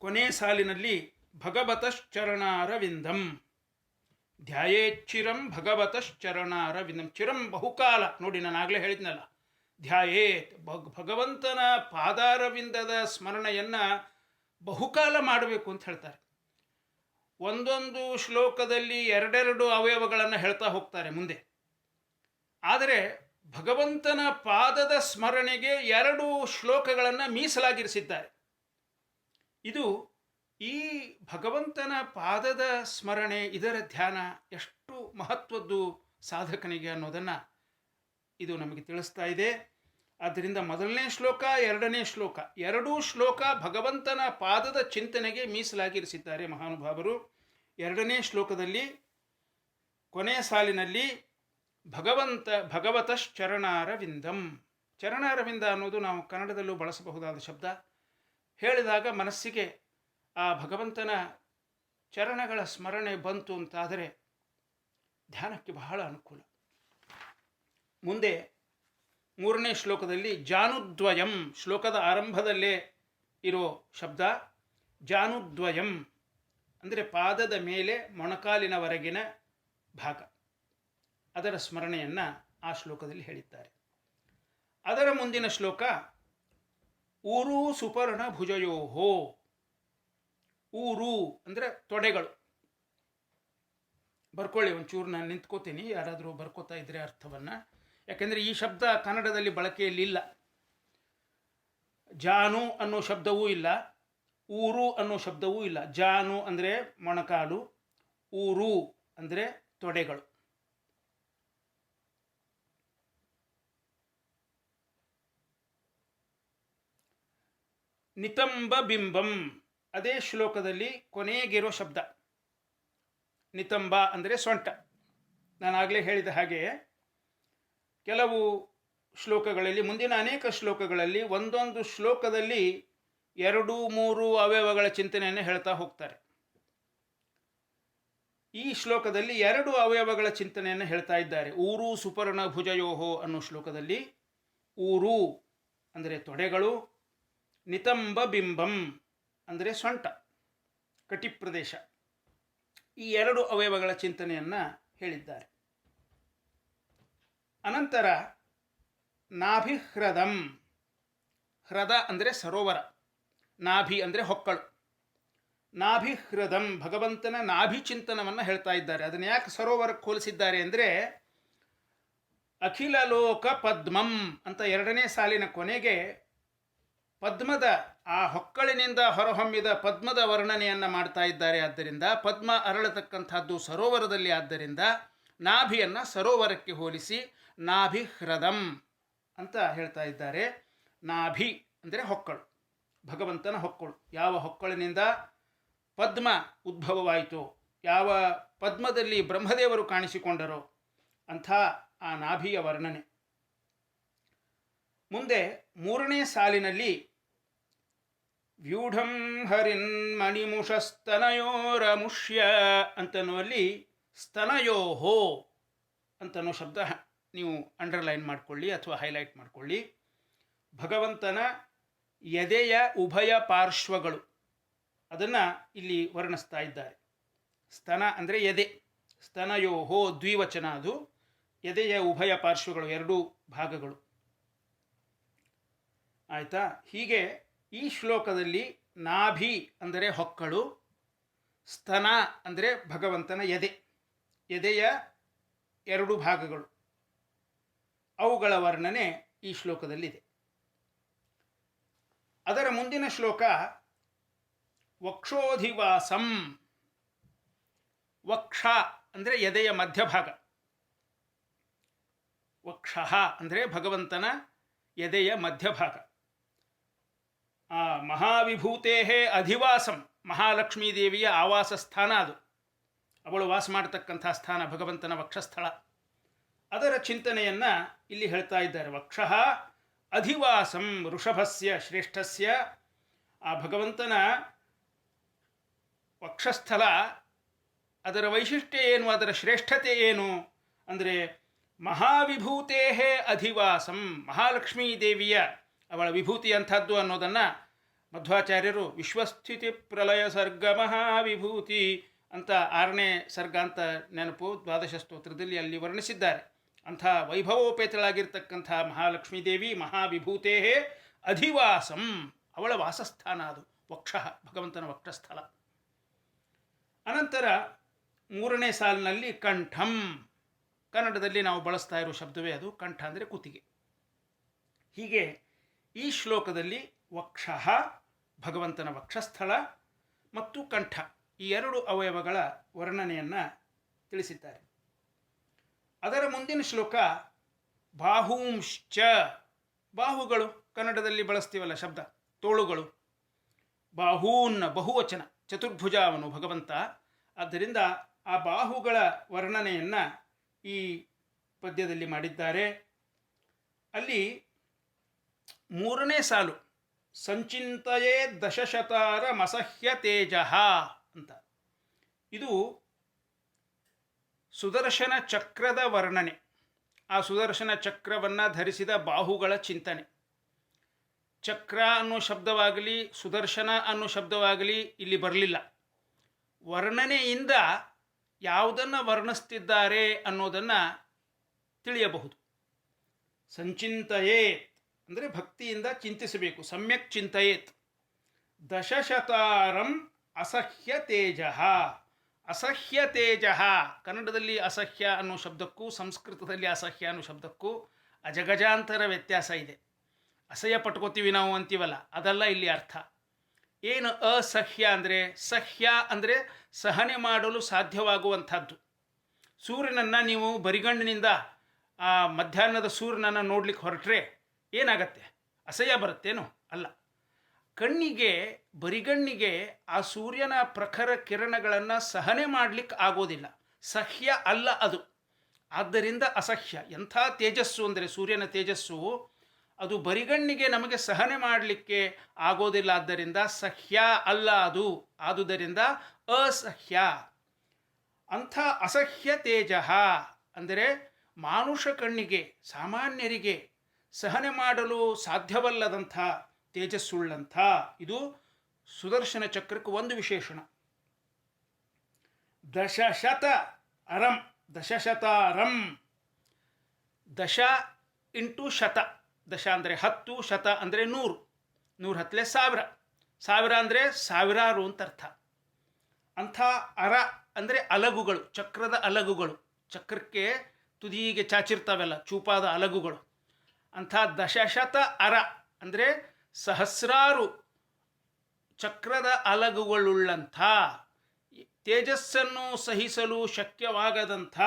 ಕೊನೆ ಸಾಲಿನಲ್ಲಿ ಭಗವತಶ್ಚರಣಾರವಿಂದಂ ಧ್ಯಾಯೇಚ್ಚಿರಂ ಭಗವತಶ್ಚರಣಾರವಿಂದಂ. ಚಿರಂ ಬಹುಕಾಲ. ನೋಡಿ, ನಾನು ಆಗಲೇ ಹೇಳಿದ್ನಲ್ಲ, ಧ್ಯಾಯೇತ್ ಭಗವಂತನ ಪಾದಾರವಿಂದದ ಸ್ಮರಣೆಯನ್ನು ಬಹುಕಾಲ ಮಾಡಬೇಕು ಅಂತ ಹೇಳ್ತಾರೆ. ಒಂದೊಂದು ಶ್ಲೋಕದಲ್ಲಿ ಎರಡೆರಡು ಅವಯವಗಳನ್ನು ಹೇಳ್ತಾ ಹೋಗ್ತಾರೆ ಮುಂದೆ. ಆದರೆ ಭಗವಂತನ ಪಾದದ ಸ್ಮರಣೆಗೆ 2 ಶ್ಲೋಕಗಳನ್ನು ಮೀಸಲಾಗಿರಿಸಿದ್ದಾರೆ. ಇದು ಈ ಭಗವಂತನ ಪಾದದ ಸ್ಮರಣೆ, ಇದರ ಧ್ಯಾನ ಎಷ್ಟು ಮಹತ್ವದ್ದು ಸಾಧಕನಿಗೆ ಅನ್ನೋದನ್ನು ಇದು ನಮಗೆ ತಿಳಿಸ್ತಾ ಇದೆ. ಆದ್ದರಿಂದ ಮೊದಲನೇ ಶ್ಲೋಕ, ಎರಡನೇ ಶ್ಲೋಕ, 2 ಶ್ಲೋಕ ಭಗವಂತನ ಪಾದದ ಚಿಂತನೆಗೆ ಮೀಸಲಾಗಿರಿಸಿದ್ದಾರೆ ಮಹಾನುಭಾವರು. 2ನೇ ಶ್ಲೋಕದಲ್ಲಿ ಕೊನೆಯ ಸಾಲಿನಲ್ಲಿ ಭಗವತಶ್ಚರಣಾರವಿಂದಂ. ಚರಣಾರವಿಂದ ಅನ್ನೋದು ನಾವು ಕನ್ನಡದಲ್ಲೂ ಬಳಸಬಹುದಾದ ಶಬ್ದ. ಹೇಳಿದಾಗ ಮನಸ್ಸಿಗೆ ಆ ಭಗವಂತನ ಚರಣಗಳ ಸ್ಮರಣೆ ಬಂತು ಅಂತಾದರೆ ಧ್ಯಾನಕ್ಕೆ ಬಹಳ ಅನುಕೂಲ. ಮುಂದೆ 3ನೇ ಶ್ಲೋಕದಲ್ಲಿ ಜಾನುದ್ವಯಂ, ಶ್ಲೋಕದ ಆರಂಭದಲ್ಲೇ ಇರೋ ಶಬ್ದ ಜಾನುದ್ವಯಂ ಅಂದರೆ ಪಾದದ ಮೇಲೆ ಮೊಣಕಾಲಿನವರೆಗಿನ ಭಾಗ, ಅದರ ಸ್ಮರಣೆಯನ್ನು ಆ ಶ್ಲೋಕದಲ್ಲಿ ಹೇಳಿದ್ದಾರೆ. ಅದರ ಮುಂದಿನ ಶ್ಲೋಕ ಊರು ಸುಪರ್ಣ ಭುಜಯೋಹೋ. ಊರು ಅಂದರೆ ತೊಡೆಗಳು. ಬರ್ಕೊಳ್ಳಿ, ಒಂಚೂರು ನಾನು ನಿಂತ್ಕೋತೀನಿ, ಯಾರಾದರೂ ಬರ್ಕೋತಾ ಇದ್ರೆ ಅರ್ಥವನ್ನು. ಯಾಕೆಂದರೆ ಈ ಶಬ್ದ ಕನ್ನಡದಲ್ಲಿ ಬಳಕೆಯಲ್ಲಿ ಇಲ್ಲ. ಜಾನು ಅನ್ನೋ ಶಬ್ದವೂ ಇಲ್ಲ, ಊರು ಅನ್ನೋ ಶಬ್ದವೂ ಇಲ್ಲ. ಜಾನು ಅಂದರೆ ಮೊಣಕಾಲು, ಊರು ಅಂದರೆ ತೊಡೆಗಳು. ನಿತಂಬ ಬಿಂಬಂ, ಅದೇ ಶ್ಲೋಕದಲ್ಲಿ ಕೊನೆಗಿರೋ ಶಬ್ದ. ನಿತಂಬ ಅಂದರೆ ಸೊಂಟ. ನಾನಾಗಲೇ ಹೇಳಿದ ಹಾಗೆ ಕೆಲವು ಶ್ಲೋಕಗಳಲ್ಲಿ, ಮುಂದಿನ ಅನೇಕ ಶ್ಲೋಕಗಳಲ್ಲಿ ಒಂದೊಂದು ಶ್ಲೋಕದಲ್ಲಿ 2-3 ಅವಯವಗಳ ಚಿಂತನೆಯನ್ನು ಹೇಳ್ತಾ ಹೋಗ್ತಾರೆ. ಈ ಶ್ಲೋಕದಲ್ಲಿ 2 ಅವಯವಗಳ ಚಿಂತನೆಯನ್ನು ಹೇಳ್ತಾ ಇದ್ದಾರೆ. ಊರು ಸುಪರ್ಣ ಭುಜಯೋಹೋ ಅನ್ನೋ ಶ್ಲೋಕದಲ್ಲಿ ಊರು ಅಂದರೆ ತೊಡೆಗಳು, ನಿತಂಬ ಬಿಂಬಂ ಅಂದರೆ ಸೊಂಟ, ಕಟಿಪ್ರದೇಶ. ಈ 2 ಅವಯವಗಳ ಚಿಂತನೆಯನ್ನು ಹೇಳಿದ್ದಾರೆ. ಅನಂತರ ನಾಭಿಹೃದಂ, ಹೃದ ಅಂದರೆ ಸರೋವರ, ನಾಭಿ ಅಂದರೆ ಹೊಕ್ಕಳು. ನಾಭಿಹೃದಂ, ಭಗವಂತನ ನಾಭಿ ಚಿಂತನವನ್ನು ಹೇಳ್ತಾ ಇದ್ದಾರೆ. ಅದನ್ನು ಯಾಕೆ ಸರೋವರಕ್ಕೆ ಹೋಲಿಸಿದ್ದಾರೆ ಅಂದರೆ ಅಖಿಲ ಲೋಕ ಪದ್ಮಂ ಅಂತ 2ನೇ ಸಾಲಿನ ಕೊನೆಗೆ ಪದ್ಮದ ಆ ಹೊಕ್ಕಳಿನಿಂದ ಹೊರಹೊಮ್ಮಿದ ಪದ್ಮದ ವರ್ಣನೆಯನ್ನು ಮಾಡ್ತಾ ಇದ್ದಾರೆ. ಆದ್ದರಿಂದ ಪದ್ಮ ಅರಳತಕ್ಕಂಥದ್ದು ಸರೋವರದಲ್ಲಿ. ಆದ್ದರಿಂದ ನಾಭಿಯನ್ನು ಸರೋವರಕ್ಕೆ ಹೋಲಿಸಿ ನಾಭಿಹೃದಂ ಅಂತ ಹೇಳ್ತಾ ಇದ್ದಾರೆ. ನಾಭಿ ಅಂದರೆ ಹೊಕ್ಕಳು, ಭಗವಂತನ ಹೊಕ್ಕಳು. ಯಾವ ಹೊಕ್ಕಳಿನಿಂದ ಪದ್ಮ ಉದ್ಭವವಾಯಿತು, ಯಾವ ಪದ್ಮದಲ್ಲಿ ಬ್ರಹ್ಮದೇವರು ಕಾಣಿಸಿಕೊಂಡರೋ ಅಂಥ ಆ ನಾಭಿಯ ವರ್ಣನೆ. ಮುಂದೆ 3ನೇ ಸಾಲಿನಲ್ಲಿ ವ್ಯೂಢಂ ಹರಿನ್ ಮಣಿಮುಷಸ್ತನಯೋರಮುಷ್ಯ ಅಂತನ್ನುವಲ್ಲಿ ಸ್ತನಯೋಹೋ ಅಂತನೋ ಶಬ್ದ ನೀವು ಅಂಡರ್ಲೈನ್ ಮಾಡಿಕೊಳ್ಳಿ ಅಥವಾ ಹೈಲೈಟ್ ಮಾಡಿಕೊಳ್ಳಿ. ಭಗವಂತನ ಎದೆಯ ಉಭಯ ಪಾರ್ಶ್ವಗಳು, ಅದನ್ನು ಇಲ್ಲಿ ವರ್ಣಿಸ್ತಾ ಇದ್ದಾರೆ. ಸ್ತನ ಅಂದರೆ ಎದೆ, ಸ್ತನಯೋಹೋ ದ್ವಿವಚನ ಅದು, ಎದೆಯ ಉಭಯ ಪಾರ್ಶ್ವಗಳು ಎರಡೂ ಭಾಗಗಳು. ಆಯಿತಾ? ಹೀಗೆ ಈ ಶ್ಲೋಕದಲ್ಲಿ ನಾಭಿ ಅಂದರೆ ಹೊಕ್ಕಳು, ಸ್ತನ ಅಂದರೆ ಭಗವಂತನ ಎದೆ, ಎದೆಯ ಎರಡು ಭಾಗಗಳು, ಅವುಗಳ ವರ್ಣನೆ ಈ ಶ್ಲೋಕದಲ್ಲಿದೆ. ಅದರ ಮುಂದಿನ ಶ್ಲೋಕ ವಕ್ಷೋಧಿವಾಸಂ. ವಕ್ಷ ಅಂದರೆ ಎದೆಯ ಮಧ್ಯಭಾಗ, ವಕ್ಷ ಅಂದರೆ ಭಗವಂತನ ಎದೆಯ ಮಧ್ಯಭಾಗ. ಆ ಮಹಾವಿಭೂತೇ ಅಧಿವಾಸಂ, ಮಹಾಲಕ್ಷ್ಮೀ ದೇವಿಯ ಆವಾಸ ಸ್ಥಾನ ಅದು, ಅವಳು ವಾಸ ಮಾಡತಕ್ಕಂಥ ಸ್ಥಾನ ಭಗವಂತನ ವಕ್ಷಸ್ಥಳ. ಅದರ ಚಿಂತನೆಯನ್ನು ಇಲ್ಲಿ ಹೇಳ್ತಾ ಇದ್ದಾರೆ. ವಕ್ಷ ಅಧಿವಾಸಂ ಋಷಭಸ್ಯ ಶ್ರೇಷ್ಠಸ್ಯ, ಆ ಭಗವಂತನ ವಕ್ಷಸ್ಥಲ, ಅದರ ವೈಶಿಷ್ಟ್ಯ ಏನು, ಅದರ ಶ್ರೇಷ್ಠತೆ ಏನು ಅಂದರೆ ಮಹಾವಿಭೂತೇ ಅಧಿವಾಸಂ, ಮಹಾಲಕ್ಷ್ಮೀ ದೇವಿಯ ಅವಳ ವಿಭೂತಿ ಅಂಥದ್ದು ಅನ್ನೋದನ್ನು ಮಧ್ವಾಚಾರ್ಯರು ವಿಶ್ವಸ್ಥಿತಿ ಪ್ರಲಯ ಸರ್ಗ ಮಹಾವಿಭೂತಿ ಅಂತ 6ನೇ ಸರ್ಗ ಅಂತ ನೆನಪು ದ್ವಾದಶ ಸ್ತೋತ್ರದಲ್ಲಿ ಅಲ್ಲಿ ವರ್ಣಿಸಿದ್ದಾರೆ. ಅಂಥ ವೈಭವೋಪೇತಳಾಗಿರ್ತಕ್ಕಂಥ ಮಹಾಲಕ್ಷ್ಮೀ ದೇವಿ ಮಹಾವಿಭೂತೇ ಅಧಿವಾಸಂ, ಅವಳ ವಾಸಸ್ಥಾನ ಅದು ವಕ್ಷ, ಭಗವಂತನ ವಕ್ಷಸ್ಥಳ. ಅನಂತರ 3ನೇ ಸಾಲಿನಲ್ಲಿ ಕಂಠಂ, ಕನ್ನಡದಲ್ಲಿ ನಾವು ಬಳಸ್ತಾ ಇರೋ ಶಬ್ದವೇ ಅದು, ಕಂಠ ಅಂದರೆ ಕುತ್ತಿಗೆ. ಹೀಗೆ ಈ ಶ್ಲೋಕದಲ್ಲಿ ವಕ್ಷ ಭಗವಂತನ ವಕ್ಷಸ್ಥಳ ಮತ್ತು ಕಂಠ ಈ ಎರಡು ಅವಯವಗಳ ವರ್ಣನೆಯನ್ನು ತಿಳಿಸಿದ್ದಾರೆ. ಅದರ ಮುಂದಿನ ಶ್ಲೋಕ ಬಾಹೂಂಶ್ಚ, ಬಾಹುಗಳು ಕನ್ನಡದಲ್ಲಿ ಬಳಸ್ತೀವಲ್ಲ ಶಬ್ದ, ತೋಳುಗಳು. ಬಾಹೂನ್ ಬಹುವಚನ, ಚತುರ್ಭುಜ ಅವನು ಭಗವಂತ. ಆದ್ದರಿಂದ ಆ ಬಾಹುಗಳ ವರ್ಣನೆಯನ್ನು ಈ ಪದ್ಯದಲ್ಲಿ ಮಾಡಿದ್ದಾರೆ. ಅಲ್ಲಿ 3ನೇ ಸಾಲು ಸಂಚಿಂತಯೇ ದಶಶತಾರ ಮಸಹ್ಯ ತೇಜ ಅಂತ, ಇದು ಸುದರ್ಶನ ಚಕ್ರದ ವರ್ಣನೆ. ಆ ಸುದರ್ಶನ ಚಕ್ರವನ್ನು ಧರಿಸಿದ ಬಾಹುಗಳ ಚಿಂತನೆ. ಚಕ್ರ ಅನ್ನೋ ಶಬ್ದವಾಗಲಿ ಸುದರ್ಶನ ಅನ್ನೋ ಶಬ್ದವಾಗಲಿ ಇಲ್ಲಿ ಬರಲಿಲ್ಲ. ವರ್ಣನೆಯಿಂದ ಯಾವುದನ್ನು ವರ್ಣಿಸ್ತಿದ್ದಾರೆ ಅನ್ನೋದನ್ನು ತಿಳಿಯಬಹುದು. ಸಂಚಿಂತಯೇತ್ ಅಂದರೆ ಭಕ್ತಿಯಿಂದ ಚಿಂತಿಸಬೇಕು, ಸಮ್ಯಕ್ ಚಿಂತಯೇತ್. ದಶಶತಾರಂ ಅಸಹ್ಯ ತೇಜ, ಅಸಹ್ಯ ತೇಜ, ಕನ್ನಡದಲ್ಲಿ ಅಸಹ್ಯ ಅನ್ನೋ ಶಬ್ದಕ್ಕೂ ಸಂಸ್ಕೃತದಲ್ಲಿ ಅಸಹ್ಯ ಅನ್ನೋ ಶಬ್ದಕ್ಕೂ ಅಜಗಜಾಂತರ ವ್ಯತ್ಯಾಸ ಇದೆ. ಅಸಹ್ಯ ಪಟ್ಕೋತೀವಿ ನಾವು ಅಂತೀವಲ್ಲ, ಅದಲ್ಲ ಇಲ್ಲಿ ಅರ್ಥ. ಏನು ಅಸಹ್ಯ ಅಂದರೆ, ಸಹ್ಯ ಅಂದರೆ ಸಹನೆ ಮಾಡಲು ಸಾಧ್ಯವಾಗುವಂಥದ್ದು. ಸೂರ್ಯನನ್ನು ನೀವು ಬರಿಗಣ್ಣಿನಿಂದ ಆ ಮಧ್ಯಾಹ್ನದ ಸೂರ್ಯನನ್ನು ನೋಡ್ಲಿಕ್ಕೆ ಹೊರಟ್ರೆ ಏನಾಗತ್ತೆ? ಅಸಹ್ಯ ಬರುತ್ತೇನೋ? ಅಲ್ಲ. ಕಣ್ಣಿಗೆ, ಬರಿಗಣ್ಣಿಗೆ ಆ ಸೂರ್ಯನ ಪ್ರಖರ ಕಿರಣಗಳನ್ನು ಸಹನೆ ಮಾಡಲಿಕ್ಕೆ ಆಗೋದಿಲ್ಲ, ಸಹ್ಯ ಅಲ್ಲ ಅದು. ಆದ್ದರಿಂದ ಅಸಹ್ಯ. ಎಂಥ ತೇಜಸ್ಸು ಅಂದರೆ ಸೂರ್ಯನ ತೇಜಸ್ಸು, ಅದು ಬರಿಗಣ್ಣಿಗೆ ನಮಗೆ ಸಹನೆ ಮಾಡಲಿಕ್ಕೆ ಆಗೋದಿಲ್ಲ. ಆದ್ದರಿಂದ ಸಹ್ಯ ಅಲ್ಲ ಅದು, ಆದುದರಿಂದ ಅಸಹ್ಯ. ಅಂಥ ಅಸಹ್ಯ ತೇಜ ಅಂದರೆ ಮಾನುಷ ಕಣ್ಣಿಗೆ, ಸಾಮಾನ್ಯರಿಗೆ ಸಹನೆ ಮಾಡಲು ಸಾಧ್ಯವಲ್ಲದಂಥ ತೇಜಸ್ಸುಳ್ಳಂಥ, ಇದು ಸುದರ್ಶನ ಚಕ್ರಕ್ಕೆ ಒಂದು ವಿಶೇಷಣ. ದಶಶತ ಅರಂ, ದಶಶತಾರಂ, ದಶ ಇಂಟು ಶತ, ದಶ ಅಂದರೆ 10, ಶತ ಅಂದರೆ 100, 100 ಹತ್ತಲೆ 1000, 1000 ಅಂದರೆ ಸಾವಿರಾರು ಅಂತ ಅರ್ಥ. ಅಂಥ ಅರ ಅಂದರೆ ಅಲಗುಗಳು, ಚಕ್ರದ ಅಲಗುಗಳು, ಚಕ್ರಕ್ಕೆ ತುದಿಗೆ ಚಾಚಿರ್ತಾವೆಲ್ಲ ಚೂಪಾದ ಅಲಗುಗಳು. ಅಂಥ ದಶಶತ ಅರ ಅಂದರೆ ಸಹಸ್ರಾರು ಚಕ್ರದ ಅಲಗುಗಳುಳ್ಳಂಥ, ತೇಜಸ್ಸನ್ನು ಸಹಿಸಲು ಶಕ್ಯವಾಗದಂಥ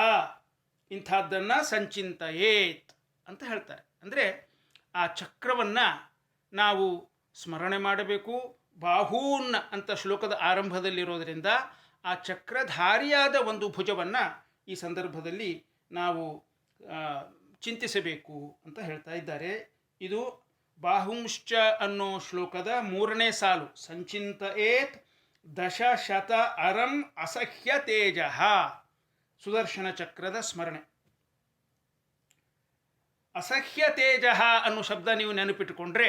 ಇಂಥದ್ದನ್ನು ಸಂಚಿಂತಯೇತ್ ಅಂತ ಹೇಳ್ತಾರೆ. ಅಂದರೆ ಆ ಚಕ್ರವನ್ನು ನಾವು ಸ್ಮರಣೆ ಮಾಡಬೇಕು. ಬಾಹೂನ್ ಅಂತ ಶ್ಲೋಕದ ಆರಂಭದಲ್ಲಿರೋದರಿಂದ ಆ ಚಕ್ರಧಾರಿಯಾದ ಒಂದು ಭುಜವನ್ನು ಈ ಸಂದರ್ಭದಲ್ಲಿ ನಾವು ಚಿಂತಿಸಬೇಕು ಅಂತ ಹೇಳ್ತಾ ಇದ್ದಾರೆ. ಇದು ಬಾಹುಂಶ್ಚ ಅನ್ನೋ ಶ್ಲೋಕದ 3ನೇ ಸಾಲು. ಸಂಚಿಂತಯೇತ್ ದಶಶತ ಅರಂ ಅಸಹ್ಯ ತೇಜ, ಸುದರ್ಶನ ಚಕ್ರದ ಸ್ಮರಣೆ. ಅಸಹ್ಯ ತೇಜ ಅನ್ನೋ ಶಬ್ದ ನೀವು ನೆನಪಿಟ್ಟುಕೊಂಡ್ರೆ,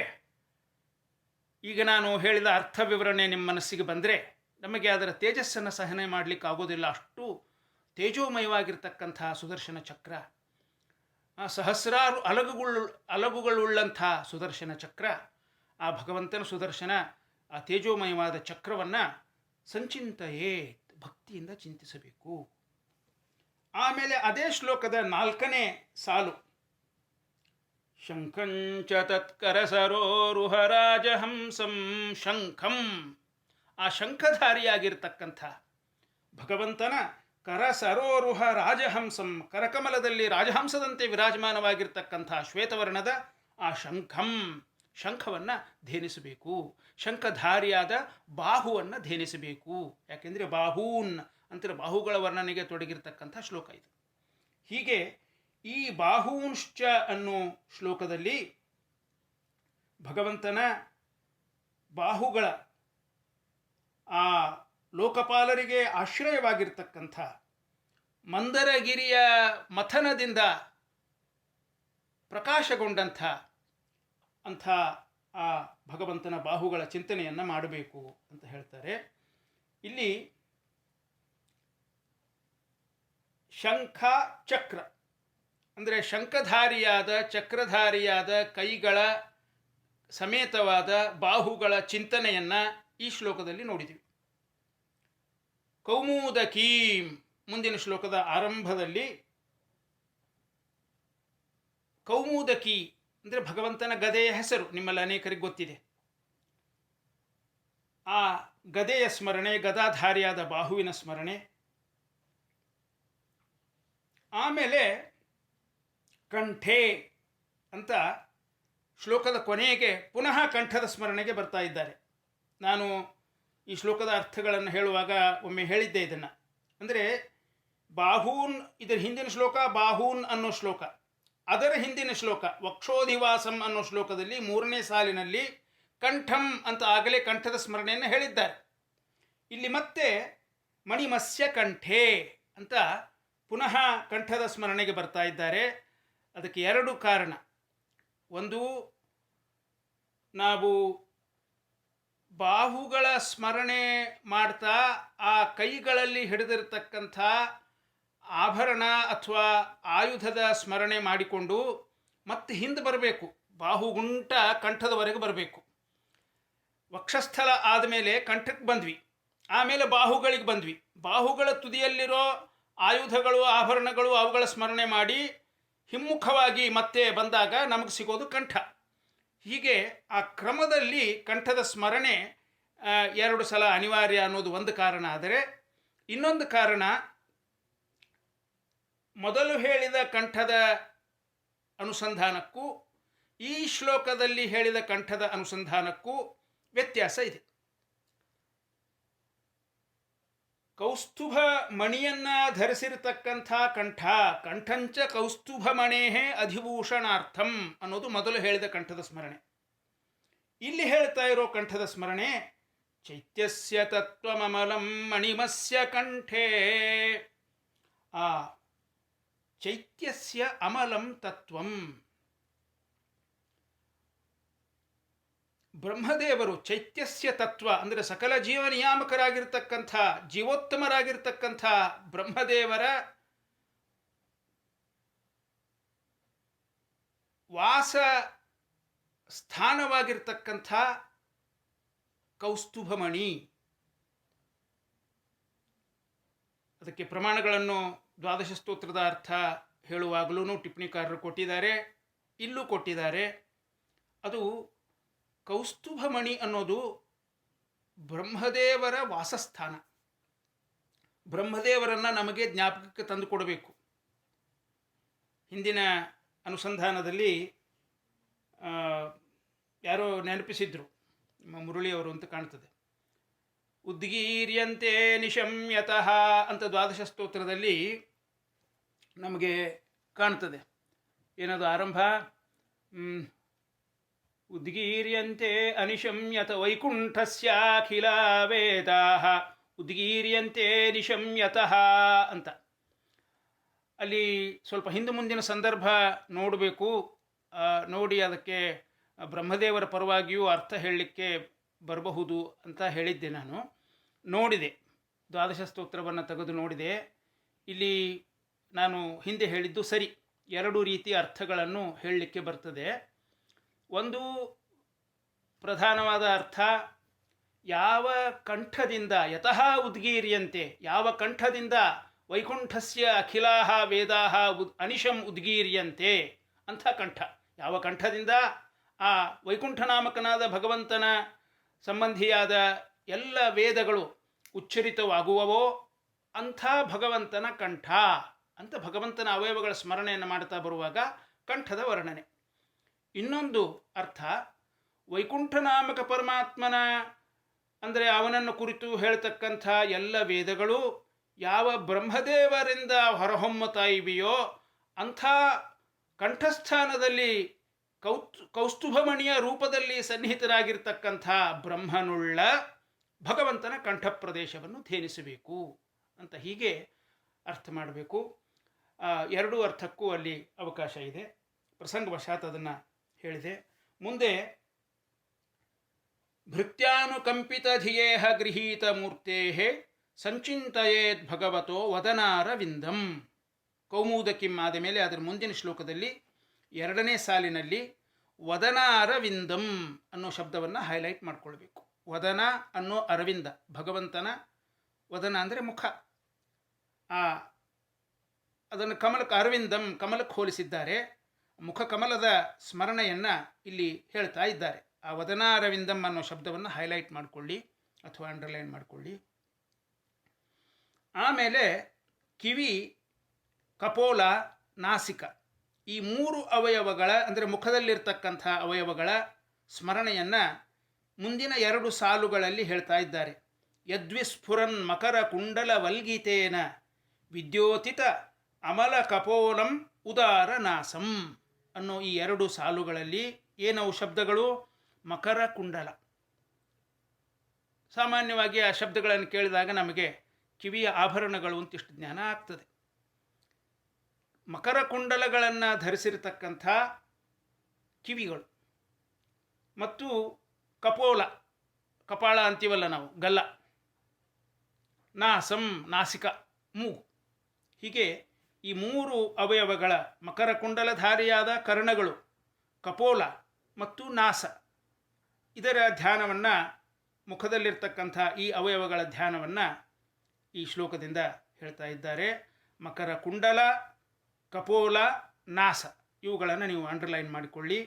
ಈಗ ನಾನು ಹೇಳಿದ ಅರ್ಥ ವಿವರಣೆ ನಿಮ್ಮ ಮನಸ್ಸಿಗೆ ಬಂದರೆ ನಮಗೆ ಅದರ ತೇಜಸ್ಸನ್ನು ಸಹನೆ ಮಾಡಲಿಕ್ಕೆ ಆಗೋದಿಲ್ಲ. ಅಷ್ಟು ತೇಜೋಮಯವಾಗಿರ್ತಕ್ಕಂಥ ಸುದರ್ಶನ ಚಕ್ರ, ಸಹಸ್ರಾರು ಅಲಗುಗಳುಳ್ಳಂಥ ಸುದರ್ಶನ ಚಕ್ರ, ಆ ಭಗವಂತನ ಸುದರ್ಶನ ಆ ತೇಜೋಮಯವಾದ ಚಕ್ರವನ್ನು ಸಂಚಿಂತೆಯೇ ಭಕ್ತಿಯಿಂದ ಚಿಂತಿಸಬೇಕು. ಆಮೇಲೆ ಅದೇ ಶ್ಲೋಕದ 4ನೇ ಸಾಲು, ಶಂಖಂಚ ತತ್ಕರ ಸರೋರುಹ ರಾಜಹಂಸಂ ಶಂಖಂ, ಆ ಶಂಖಧಾರಿಯಾಗಿರ್ತಕ್ಕಂಥ ಭಗವಂತನ ಕರ ಸರೋರುಹ ರಾಜಹಂಸಂ, ಕರಕಮಲದಲ್ಲಿ ರಾಜಹಂಸದಂತೆ ವಿರಾಜಮಾನವಾಗಿರ್ತಕ್ಕಂಥ ಶ್ವೇತವರ್ಣದ ಆ ಶಂಖವನ್ನು ಧೇನಿಸಬೇಕು. ಶಂಖಧಾರಿಯಾದ ಬಾಹುವನ್ನು ಧೇನಿಸಬೇಕು. ಯಾಕೆಂದರೆ ಬಾಹೂನ್ ಅಂತಾರೆ, ಬಾಹುಗಳ ವರ್ಣನೆಗೆ ತೊಡಗಿರ್ತಕ್ಕಂಥ ಶ್ಲೋಕ ಇದು. ಹೀಗೆ ಈ ಬಾಹೂಂಶ್ಚ ಅನ್ನೋ ಶ್ಲೋಕದಲ್ಲಿ ಭಗವಂತನ ಬಾಹುಗಳ ಆ ಲೋಕಪಾಲರಿಗೆ ಆಶ್ರಯವಾಗಿರ್ತಕ್ಕಂಥ ಮಂದರಗಿರಿಯ ಮಥನದಿಂದ ಪ್ರಕಾಶಗೊಂಡಂಥ ಆ ಭಗವಂತನ ಬಾಹುಗಳ ಚಿಂತನೆಯನ್ನು ಮಾಡಬೇಕು ಅಂತ ಹೇಳ್ತಾರೆ. ಇಲ್ಲಿ ಶಂಖ ಚಕ್ರ ಅಂದರೆ ಶಂಖಧಾರಿಯಾದ ಚಕ್ರಧಾರಿಯಾದ ಕೈಗಳ ಸಮೇತವಾದ ಬಾಹುಗಳ ಚಿಂತನೆಯನ್ನು ಈ ಶ್ಲೋಕದಲ್ಲಿ ನೋಡಿದ್ದೀವಿ. ಕೌಮುದಕೀಂ ಮುಂದಿನ ಶ್ಲೋಕದ ಆರಂಭದಲ್ಲಿ ಕೌಮುದಕಿ ಅಂದರೆ ಭಗವಂತನ ಗದೆಯ ಹೆಸರು, ನಿಮ್ಮಲ್ಲಿ ಅನೇಕರಿಗೆ ಗೊತ್ತಿದೆ. ಆ ಗದೆಯ ಸ್ಮರಣೆ, ಗದಾಧಾರಿಯಾದ ಬಾಹುವಿನ ಸ್ಮರಣೆ. ಆಮೇಲೆ ಕಂಠೆ ಅಂತ ಶ್ಲೋಕದ ಕೊನೆಗೆ ಪುನಃ ಕಂಠದ ಸ್ಮರಣೆಗೆ ಬರ್ತಾ ಇದ್ದಾರೆ. ನಾನು ಈ ಶ್ಲೋಕದ ಅರ್ಥಗಳನ್ನು ಹೇಳುವಾಗ ಒಮ್ಮೆ ಹೇಳಿದ್ದೆ ಇದನ್ನು. ಅಂದರೆ ಬಾಹೂನ್, ಇದರ ಹಿಂದಿನ ಶ್ಲೋಕ ಬಾಹೂನ್ ಅನ್ನೋ ಶ್ಲೋಕ, ಅದರ ಹಿಂದಿನ ಶ್ಲೋಕ ವಕ್ಷೋಧಿವಾಸಂ ಅನ್ನೋ ಶ್ಲೋಕದಲ್ಲಿ 3ನೇ ಸಾಲಿನಲ್ಲಿ ಕಂಠಂ ಅಂತ ಆಗಲೇ ಕಂಠದ ಸ್ಮರಣೆಯನ್ನು ಹೇಳಿದ್ದಾರೆ. ಇಲ್ಲಿ ಮತ್ತೆ ಮಣಿಮತ್ಸ್ಯ ಕಂಠೆ ಅಂತ ಪುನಃ ಕಂಠದ ಸ್ಮರಣೆಗೆ ಬರ್ತಾ ಇದ್ದಾರೆ. ಅದಕ್ಕೆ 2 ಕಾರಣ. ಒಂದು, ನಾವು ಬಾಹುಗಳ ಸ್ಮರಣೆ ಮಾಡ್ತಾ ಆ ಕೈಗಳಲ್ಲಿ ಹಿಡಿದಿರತಕ್ಕಂಥ ಆಭರಣ ಅಥವಾ ಆಯುಧದ ಸ್ಮರಣೆ ಮಾಡಿಕೊಂಡು ಮತ್ತೆ ಹಿಂದೆ ಬರಬೇಕು, ಬಾಹುಗುಂಟ ಕಂಠದವರೆಗೆ ಬರಬೇಕು. ವಕ್ಷಸ್ಥಲ ಆದಮೇಲೆ ಕಂಠಕ್ಕೆ ಬಂದ್ವಿ, ಆಮೇಲೆ ಬಾಹುಗಳಿಗೆ ಬಂದ್ವಿ. ಬಾಹುಗಳ ತುದಿಯಲ್ಲಿರೋ ಆಯುಧಗಳು ಆಭರಣಗಳು ಅವುಗಳ ಸ್ಮರಣೆ ಮಾಡಿ ಹಿಮ್ಮುಖವಾಗಿ ಮತ್ತೆ ಬಂದಾಗ ನಮಗೆ ಸಿಗೋದು ಕಂಠ. ಹೀಗೆ ಆ ಕ್ರಮದಲ್ಲಿ ಕಂಠದ ಸ್ಮರಣೆ 2 ಸಲ ಅನಿವಾರ್ಯ ಅನ್ನೋದು ಒಂದು ಕಾರಣ. ಆದರೆ ಇನ್ನೊಂದು ಕಾರಣ, ಮೊದಲು ಹೇಳಿದ ಕಂಠದ ಅನುಸಂಧಾನಕ್ಕೂ ಈ ಶ್ಲೋಕದಲ್ಲಿ ಹೇಳಿದ ಕಂಠದ ಅನುಸಂಧಾನಕ್ಕೂ ವ್ಯತ್ಯಾಸ ಇದೆ. ಕೌಸ್ತುಭ ಮಣಿಯನ್ನ ಧರಿಸಿರತಕ್ಕಂಥ ಕಂಠಂಚ ಕೌಸ್ತುಭ ಮಣೇಹೇ ಅಧಿಭೂಷಣಾರ್ಥಂ ಅನ್ನೋದು ಮೊದಲು ಹೇಳಿದ ಕಂಠದ ಸ್ಮರಣೆ. ಇಲ್ಲಿ ಹೇಳ್ತಾ ಇರೋ ಕಂಠದ ಸ್ಮರಣೆ ಚೈತ್ಯಸ್ಯ ತತ್ವಮಮಲಂ ಮಣಿಮಸ್ಯ ಕಂಠೇ. ಆ ಚೈತ್ಯಸ್ಯ ಅಮಲಂ ತತ್ವಂ, ಬ್ರಹ್ಮದೇವರು ಚೈತ್ಯಸ್ಯ ತತ್ವ ಅಂದರೆ ಸಕಲ ಜೀವ ನಿಯಾಮಕರಾಗಿರ್ತಕ್ಕಂಥ ಜೀವೋತ್ತಮರಾಗಿರ್ತಕ್ಕಂಥ ಬ್ರಹ್ಮದೇವರ ವಾಸ ಸ್ಥಾನವಾಗಿರ್ತಕ್ಕಂಥ ಕೌಸ್ತುಭಮಣಿ. ಅದಕ್ಕೆ ಪ್ರಮಾಣಗಳನ್ನು ದ್ವಾದಶ ಸ್ತೋತ್ರದ ಅರ್ಥ ಹೇಳುವಾಗಲೂ ಟಿಪ್ಪಣಿಕಾರರು ಕೊಟ್ಟಿದ್ದಾರೆ, ಇಲ್ಲೂ ಕೊಟ್ಟಿದ್ದಾರೆ. ಅದು ಕೌಸ್ತುಭಮಣಿ ಅನ್ನೋದು ಬ್ರಹ್ಮದೇವರ ವಾಸಸ್ಥಾನ. ಬ್ರಹ್ಮದೇವರನ್ನು ನಮಗೆ ಜ್ಞಾಪಕಕ್ಕೆ ತಂದು ಕೊಡಬೇಕು. ಹಿಂದಿನ ಅನುಸಂಧಾನದಲ್ಲಿ ಯಾರೋ ನೆನಪಿಸಿದ್ರು, ನಮ್ಮ ಮುರಳಿಯವರು ಅಂತ ಕಾಣ್ತದೆ. ಉದ್ಗೀರ್ಯಂತೆ ನಿಶಮ್ಯತಃ ಅಂತ ದ್ವಾದಶ ಸ್ತೋತ್ರದಲ್ಲಿ ನಮಗೆ ಕಾಣ್ತದೆ. ಏನದು ಆರಂಭ? ಉದ್ಗೀರ್ಯಂತೆ ಅನಿಶಮ್ಯತ ವೈಕುಂಠಸ್ಯಾಖಿಲ ವೇದಾಃ ಉದ್ಗೀರ್ಯಂತೆ ನಿಶಮ್ಯತಃ ಅಂತ. ಅಲ್ಲಿ ಸ್ವಲ್ಪ ಹಿಂದೆ ಮುಂದಿನ ಸಂದರ್ಭ ನೋಡಬೇಕು, ನೋಡಿ ಅದಕ್ಕೆ ಬ್ರಹ್ಮದೇವರ ಪರವಾಗಿಯೂ ಅರ್ಥ ಹೇಳಲಿಕ್ಕೆ ಬರಬಹುದು ಅಂತ ಹೇಳಿದ್ದೆ ನಾನು. ನೋಡಿದೆ, ದ್ವಾದಶ ಸ್ತೋತ್ರವನ್ನು ತೆಗೆದು ನೋಡಿದೆ. ಇಲ್ಲಿ ನಾನು ಹಿಂದೆ ಹೇಳಿದ್ದು ಸರಿ, ಎರಡು ರೀತಿಯ ಅರ್ಥಗಳನ್ನು ಹೇಳಲಿಕ್ಕೆ ಬರ್ತದೆ. ಒಂದು ಪ್ರಧಾನವಾದ ಅರ್ಥ, ಯಾವ ಕಂಠದಿಂದ ಯತಃ ಉದ್ಗೀರ್ಯಂತೆ, ಯಾವ ಕಂಠದಿಂದ ವೈಕುಂಠಸ್ಯ ಅಖಿಲಾಹ ವೇದಾಹ ಅನಿಶಂ ಉದ್ಗೀರ್ಯಂತೆ ಅಂಥ ಕಂಠ, ಯಾವ ಕಂಠದಿಂದ ಆ ವೈಕುಂಠನಾಮಕನಾದ ಭಗವಂತನ ಸಂಬಂಧಿಯಾದ ಎಲ್ಲ ವೇದಗಳು ಉಚ್ಚರಿತವಾಗುವವೋ ಅಂಥ ಭಗವಂತನ ಕಂಠ ಅಂತ ಭಗವಂತನ ಅವಯವಗಳ ಸ್ಮರಣೆಯನ್ನು ಮಾಡ್ತಾ ಬರುವಾಗ ಕಂಠದ ವರ್ಣನೆ. ಇನ್ನೊಂದು ಅರ್ಥ, ವೈಕುಂಠನಾಮಕ ಪರಮಾತ್ಮನ ಅಂದರೆ ಅವನನ್ನು ಕುರಿತು ಹೇಳ್ತಕ್ಕಂಥ ಎಲ್ಲ ವೇದಗಳು ಯಾವ ಬ್ರಹ್ಮದೇವರಿಂದ ಹೊರಹೊಮ್ಮುತ್ತಾ ಇವೆಯೋ ಅಂಥ ಕಂಠಸ್ಥಾನದಲ್ಲಿ ಕೌಸ್ತುಭಮಣಿಯ ರೂಪದಲ್ಲಿ ಸನ್ನಿಹಿತರಾಗಿರ್ತಕ್ಕಂಥ ಬ್ರಹ್ಮನುಳ್ಳ ಭಗವಂತನ ಕಂಠ ಪ್ರದೇಶವನ್ನು ಧ್ಯಾನಿಸಬೇಕು ಅಂತ ಹೀಗೆ ಅರ್ಥ ಮಾಡಬೇಕು. ಎರಡೂ ಅರ್ಥಕ್ಕೂ ಅಲ್ಲಿ ಅವಕಾಶ ಇದೆ. ಪ್ರಸಂಗವಶಾತ್ ಅದನ್ನು ಹೇಳಿದೆ. ಮುಂದೆ ಭೃತ್ಯಾನುಕಂಪಿತ ಧಿಯೇಹ ಗೃಹೀತ ಮೂರ್ತೆ ಸಂಚಿಂತಯೇದ್ ಭಗವತೋ ವದನಾರವಿಂದಂ. ಕೌಮುದಕಿಂ ಆದ ಮೇಲೆ ಅದರ ಮುಂದಿನ ಶ್ಲೋಕದಲ್ಲಿ ಎರಡನೇ ಸಾಲಿನಲ್ಲಿ ವದನಾರವಿಂದಂ ಅನ್ನೋ ಶಬ್ದವನ್ನು ಹೈಲೈಟ್ ಮಾಡಿಕೊಳ್ಬೇಕು. ವದನ ಅನ್ನೋ ಅರವಿಂದ, ಭಗವಂತನ ವದನ ಅಂದರೆ ಮುಖ, ಅದನ್ನು ಕಮಲಕ್ಕೆ ಅರವಿಂದಂ ಕಮಲಕ್ಕೆ ಹೋಲಿಸಿದ್ದಾರೆ. ಮುಖ ಕಮಲದ ಸ್ಮರಣೆಯನ್ನು ಇಲ್ಲಿ ಹೇಳ್ತಾ ಇದ್ದಾರೆ. ಆ ವದನಾರವಿಂದಂ ಅನ್ನೋ ಶಬ್ದವನ್ನು ಹೈಲೈಟ್ ಮಾಡಿಕೊಳ್ಳಿ ಅಥವಾ ಅಂಡರ್ಲೈನ್ ಮಾಡಿಕೊಳ್ಳಿ. ಆಮೇಲೆ ಕಿವಿ, ಕಪೋಲ, ನಾಸಿಕ, ಈ ಮೂರು ಅವಯವಗಳ ಅಂದರೆ ಮುಖದಲ್ಲಿರ್ತಕ್ಕಂಥ ಅವಯವಗಳ ಸ್ಮರಣೆಯನ್ನು ಮುಂದಿನ ಎರಡು ಸಾಲುಗಳಲ್ಲಿ ಹೇಳ್ತಾ ಇದ್ದಾರೆ. ಯದ್ವಿಸ್ಫುರನ್ ಮಕರ ಕುಂಡಲ ವಲ್ಗೀತೇನ ವಿದ್ಯೋತಿತ ಅಮಲ ಕಪೋಲಂ ಉದಾರ ನಾಸಂ ಅನ್ನೋ ಈ ಎರಡು ಸಾಲುಗಳಲ್ಲಿ ಏನವು ಶಬ್ದಗಳು? ಮಕರ ಕುಂಡಲ. ಸಾಮಾನ್ಯವಾಗಿ ಆ ಶಬ್ದಗಳನ್ನು ಕೇಳಿದಾಗ ನಮಗೆ ಕಿವಿಯ ಆಭರಣಗಳು ಅಂತಿಷ್ಟು ಜ್ಞಾನ ಆಗ್ತದೆ. ಮಕರ ಕುಂಡಲಗಳನ್ನು ಧರಿಸಿರತಕ್ಕಂಥ ಕಿವಿಗಳು ಮತ್ತು ಕಪೋಲ, ಕಪಾಳ ಅಂತೀವಲ್ಲ ನಾವು, ಗಲ್ಲ, ನಾಸಂ ನಾಸಿಕ, ಮೂಗು, ಹೀಗೆ ಈ ಮೂರು ಅವಯವಗಳ ಮಕರ ಕುಂಡಲಧಾರಿಯಾದ ಕರ್ಣಗಳು, ಕಪೋಲ ಮತ್ತು ನಾಸ, ಇದರ ಧ್ಯಾನವನ್ನು, ಮುಖದಲ್ಲಿರ್ತಕ್ಕಂಥ ಈ ಅವಯವಗಳ ಧ್ಯಾನವನ್ನು ಈ ಶ್ಲೋಕದಿಂದ ಹೇಳ್ತಾ ಇದ್ದಾರೆ. ಮಕರ ಕುಂಡಲ, ಕಪೋಲ, ನಾಸ ಇವುಗಳನ್ನು ನೀವು ಅಂಡರ್ಲೈನ್ ಮಾಡಿಕೊಳ್ಳಿ.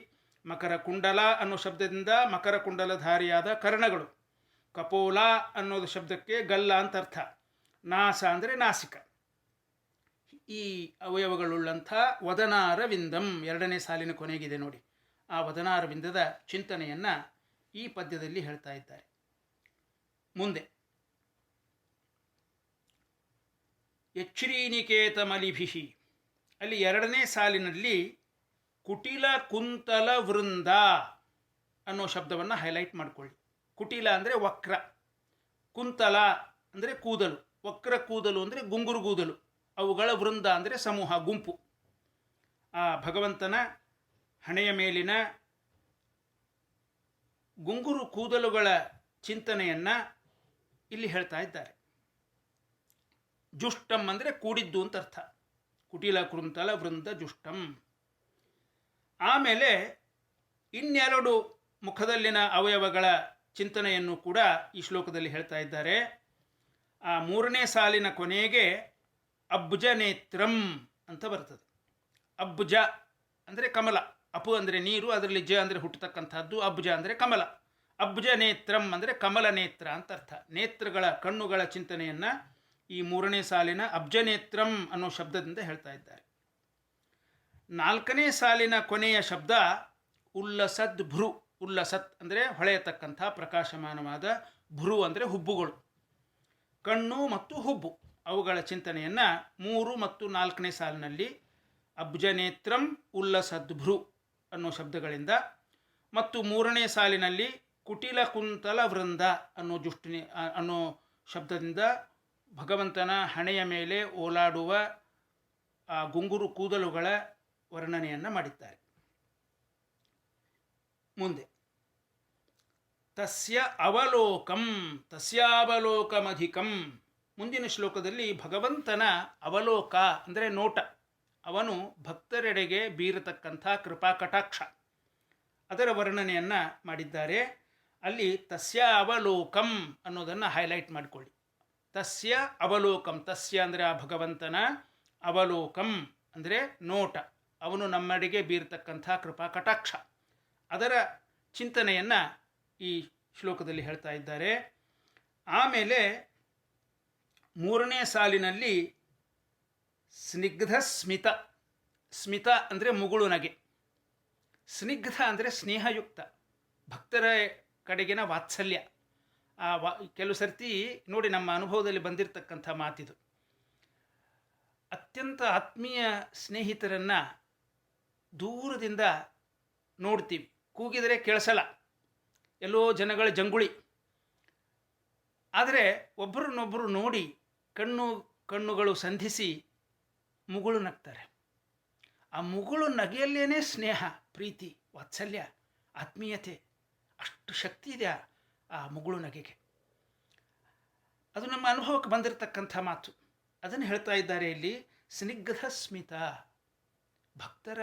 ಮಕರ ಕುಂಡಲ ಅನ್ನೋ ಶಬ್ದದಿಂದ ಮಕರ ಕುಂಡಲಧಾರಿಯಾದ ಕರ್ಣಗಳು, ಕಪೋಲ ಅನ್ನೋದು ಶಬ್ದಕ್ಕೆ ಗಲ್ಲ ಅಂತ ಅರ್ಥ, ನಾಸ ಅಂದರೆ ನಾಸಿಕ, ಈ ಅವಯವಗಳುಳ್ಳಂಥ ವದನಾರವಿಂದಂ ಎರಡನೇ ಸಾಲಿನ ಕೊನೆಗಿದೆ ನೋಡಿ. ಆ ವದನಾರವಿಂದದ ಚಿಂತನೆಯನ್ನು ಈ ಪದ್ಯದಲ್ಲಿ ಹೇಳ್ತಾ ಇದ್ದಾರೆ. ಮುಂದೆ ಯಚ್ಛ್ರೀನಿಕೇತ ಮಲಿಭಿಹಿ, ಅಲ್ಲಿ ಎರಡನೇ ಸಾಲಿನಲ್ಲಿ ಕುಟಿಲ ಕುಂತಲ ವೃಂದ ಅನ್ನೋ ಶಬ್ದವನ್ನು ಹೈಲೈಟ್ ಮಾಡಿಕೊಳ್ಳಿ. ಕುಟಿಲ ಅಂದರೆ ವಕ್ರ, ಕುಂತಲ ಅಂದರೆ ಕೂದಲು, ವಕ್ರ ಕೂದಲು ಅಂದರೆ ಗುಂಗುರು ಕೂದಲು, ಅವುಗಳ ವೃಂದ ಅಂದರೆ ಸಮೂಹ, ಗುಂಪು. ಆ ಭಗವಂತನ ಹಣೆಯ ಮೇಲಿನ ಗುಂಗುರು ಕೂದಲುಗಳ ಚಿಂತನೆಯನ್ನು ಇಲ್ಲಿ ಹೇಳ್ತಾ ಇದ್ದಾರೆ. ಜುಷ್ಟಂ ಅಂದರೆ ಕೂಡಿದ್ದು ಅಂತ ಅರ್ಥ, ಕುಟಿಲ ಕುಂತಲ ವೃಂದ ಜುಷ್ಟಂ. ಆಮೇಲೆ ಇನ್ನೆರಡು ಮುಖದಲ್ಲಿನ ಅವಯವಗಳ ಚಿಂತನೆಯನ್ನು ಕೂಡ ಈ ಶ್ಲೋಕದಲ್ಲಿ ಹೇಳ್ತಾ ಇದ್ದಾರೆ. ಆ ಮೂರನೇ ಸಾಲಿನ ಕೊನೆಗೆ ಅಬ್ಜ ನೇತ್ರಂ ಅಂತ ಬರ್ತದೆ. ಅಬ್ಜ ಅಂದರೆ ಕಮಲ, ಅಪು ಅಂದರೆ ನೀರು, ಅದರಲ್ಲಿ ಜ ಅಂದರೆ ಹುಟ್ಟತಕ್ಕಂಥದ್ದು, ಅಬ್ಜ ಅಂದರೆ ಕಮಲ. ಅಬ್ಜ ನೇತ್ರಂ ಅಂದರೆ ಕಮಲ ನೇತ್ರ ಅಂತ ಅರ್ಥ. ನೇತ್ರಗಳ, ಕಣ್ಣುಗಳ ಚಿಂತನೆಯನ್ನು ಈ ಮೂರನೇ ಸಾಲಿನ ಅಬ್ಜನೇತ್ರಂ ಅನ್ನೋ ಶಬ್ದದಿಂದ ಹೇಳ್ತಾ ಇದ್ದಾರೆ. ನಾಲ್ಕನೇ ಸಾಲಿನ ಕೊನೆಯ ಶಬ್ದ ಉಲ್ಲಸದ್ ಭ್ರು. ಉಲ್ಲಸತ್ ಅಂದರೆ ಹೊಳೆಯತಕ್ಕಂಥ ಪ್ರಕಾಶಮಾನವಾದ, ಭ್ರು ಅಂದರೆ ಹುಬ್ಬುಗಳು, ಕಣ್ಣು ಮತ್ತು ಹುಬ್ಬು, ಅವುಗಳ ಚಿಂತನೆಯನ್ನು 3 ಮತ್ತು 4ನೇ ಸಾಲಿನಲ್ಲಿ ಅಬ್ಜನೇತ್ರಂ ಉಲ್ಲಸದ್ ಭ್ರು ಅನ್ನೋ ಶಬ್ದಗಳಿಂದ, ಮತ್ತು 3ನೇ ಸಾಲಿನಲ್ಲಿ ಕುಟಿಲ ಕುಂತಲ ವೃಂದ ಅನ್ನೋ ಶಬ್ದದಿಂದ ಭಗವಂತನ ಹಣೆಯ ಮೇಲೆ ಓಲಾಡುವ ಆ ಗುಂಗುರು ಕೂದಲುಗಳ ವರ್ಣನೆಯನ್ನು ಮಾಡಿದ್ದಾರೆ. ಮುಂದೆ ತಸ್ಯ ಅವಲೋಕಂ ತಸ್ಯಾವಲೋಕಮಧಿಕಂ. ಮುಂದಿನ ಶ್ಲೋಕದಲ್ಲಿ ಭಗವಂತನ ಅವಲೋಕ ಅಂದರೆ ನೋಟ, ಅವನು ಭಕ್ತರೆಡೆಗೆ ಬೀರತಕ್ಕಂಥ ಕೃಪಾ ಕಟಾಕ್ಷ, ಅದರ ವರ್ಣನೆಯನ್ನು ಮಾಡಿದ್ದಾರೆ. ಅಲ್ಲಿ ತಸ್ಯ ಅವಲೋಕಂ ಅನ್ನೋದನ್ನು ಹೈಲೈಟ್ ಮಾಡಿಕೊಳ್ಳಿ. ತಸ್ಯ ಅವಲೋಕಂ, ತಸ್ಯ ಅಂದರೆ ಆ ಭಗವಂತನ, ಅವಲೋಕಂ ಅಂದರೆ ನೋಟ, ಅವನು ನಮ್ಮೆಡೆಗೆ ಬೀರತಕ್ಕಂಥ ಕೃಪಾ ಕಟಾಕ್ಷ, ಅದರ ಚಿಂತನೆಯನ್ನು ಈ ಶ್ಲೋಕದಲ್ಲಿ ಹೇಳ್ತಾ ಇದ್ದಾರೆ. ಆಮೇಲೆ ಮೂರನೇ ಸಾಲಿನಲ್ಲಿ ಸ್ನಿಗ್ಧ ಸ್ಮಿತ, ಸ್ಮಿತ ಅಂದರೆ ಮುಗುಳು ನಗೆ, ಸ್ನಿಗ್ಧ ಅಂದರೆ ಸ್ನೇಹಯುಕ್ತ, ಭಕ್ತರ ಕಡೆಗಿನ ವಾತ್ಸಲ್ಯ. ಕೆಲವು ಸರ್ತಿ ನೋಡಿ, ನಮ್ಮ ಅನುಭವದಲ್ಲಿ ಬಂದಿರತಕ್ಕಂಥ ಮಾತಿದು. ಅತ್ಯಂತ ಆತ್ಮೀಯ ಸ್ನೇಹಿತರನ್ನು ದೂರದಿಂದ ನೋಡ್ತೀವಿ, ಕೂಗಿದರೆ ಕೇಳಿಸಲ್ಲ, ಎಲ್ಲೋ ಜನಗಳ ಜಂಗುಳಿ. ಆದರೆ ಒಬ್ಬರನ್ನೊಬ್ಬರು ನೋಡಿ ಕಣ್ಣುಗಳು ಸಂಧಿಸಿ ಮುಗುಳು ನಗ್ತಾರೆ. ಆ ಮುಗುಳು ನಗೆಯಲ್ಲೇನೇ ಸ್ನೇಹ, ಪ್ರೀತಿ, ವಾತ್ಸಲ್ಯ, ಆತ್ಮೀಯತೆ, ಅಷ್ಟು ಶಕ್ತಿ ಇದೆ ಆ ಮುಗುಳು ನಗೆಗೆ. ಅದು ನಮ್ಮ ಅನುಭವಕ್ಕೆ ಬಂದಿರತಕ್ಕಂಥ ಮಾತು. ಅದನ್ನು ಹೇಳ್ತಾ ಇದ್ದಾರೆ ಇಲ್ಲಿ. ಸ್ನಿಗ್ಧ ಸ್ಮಿತ, ಭಕ್ತರ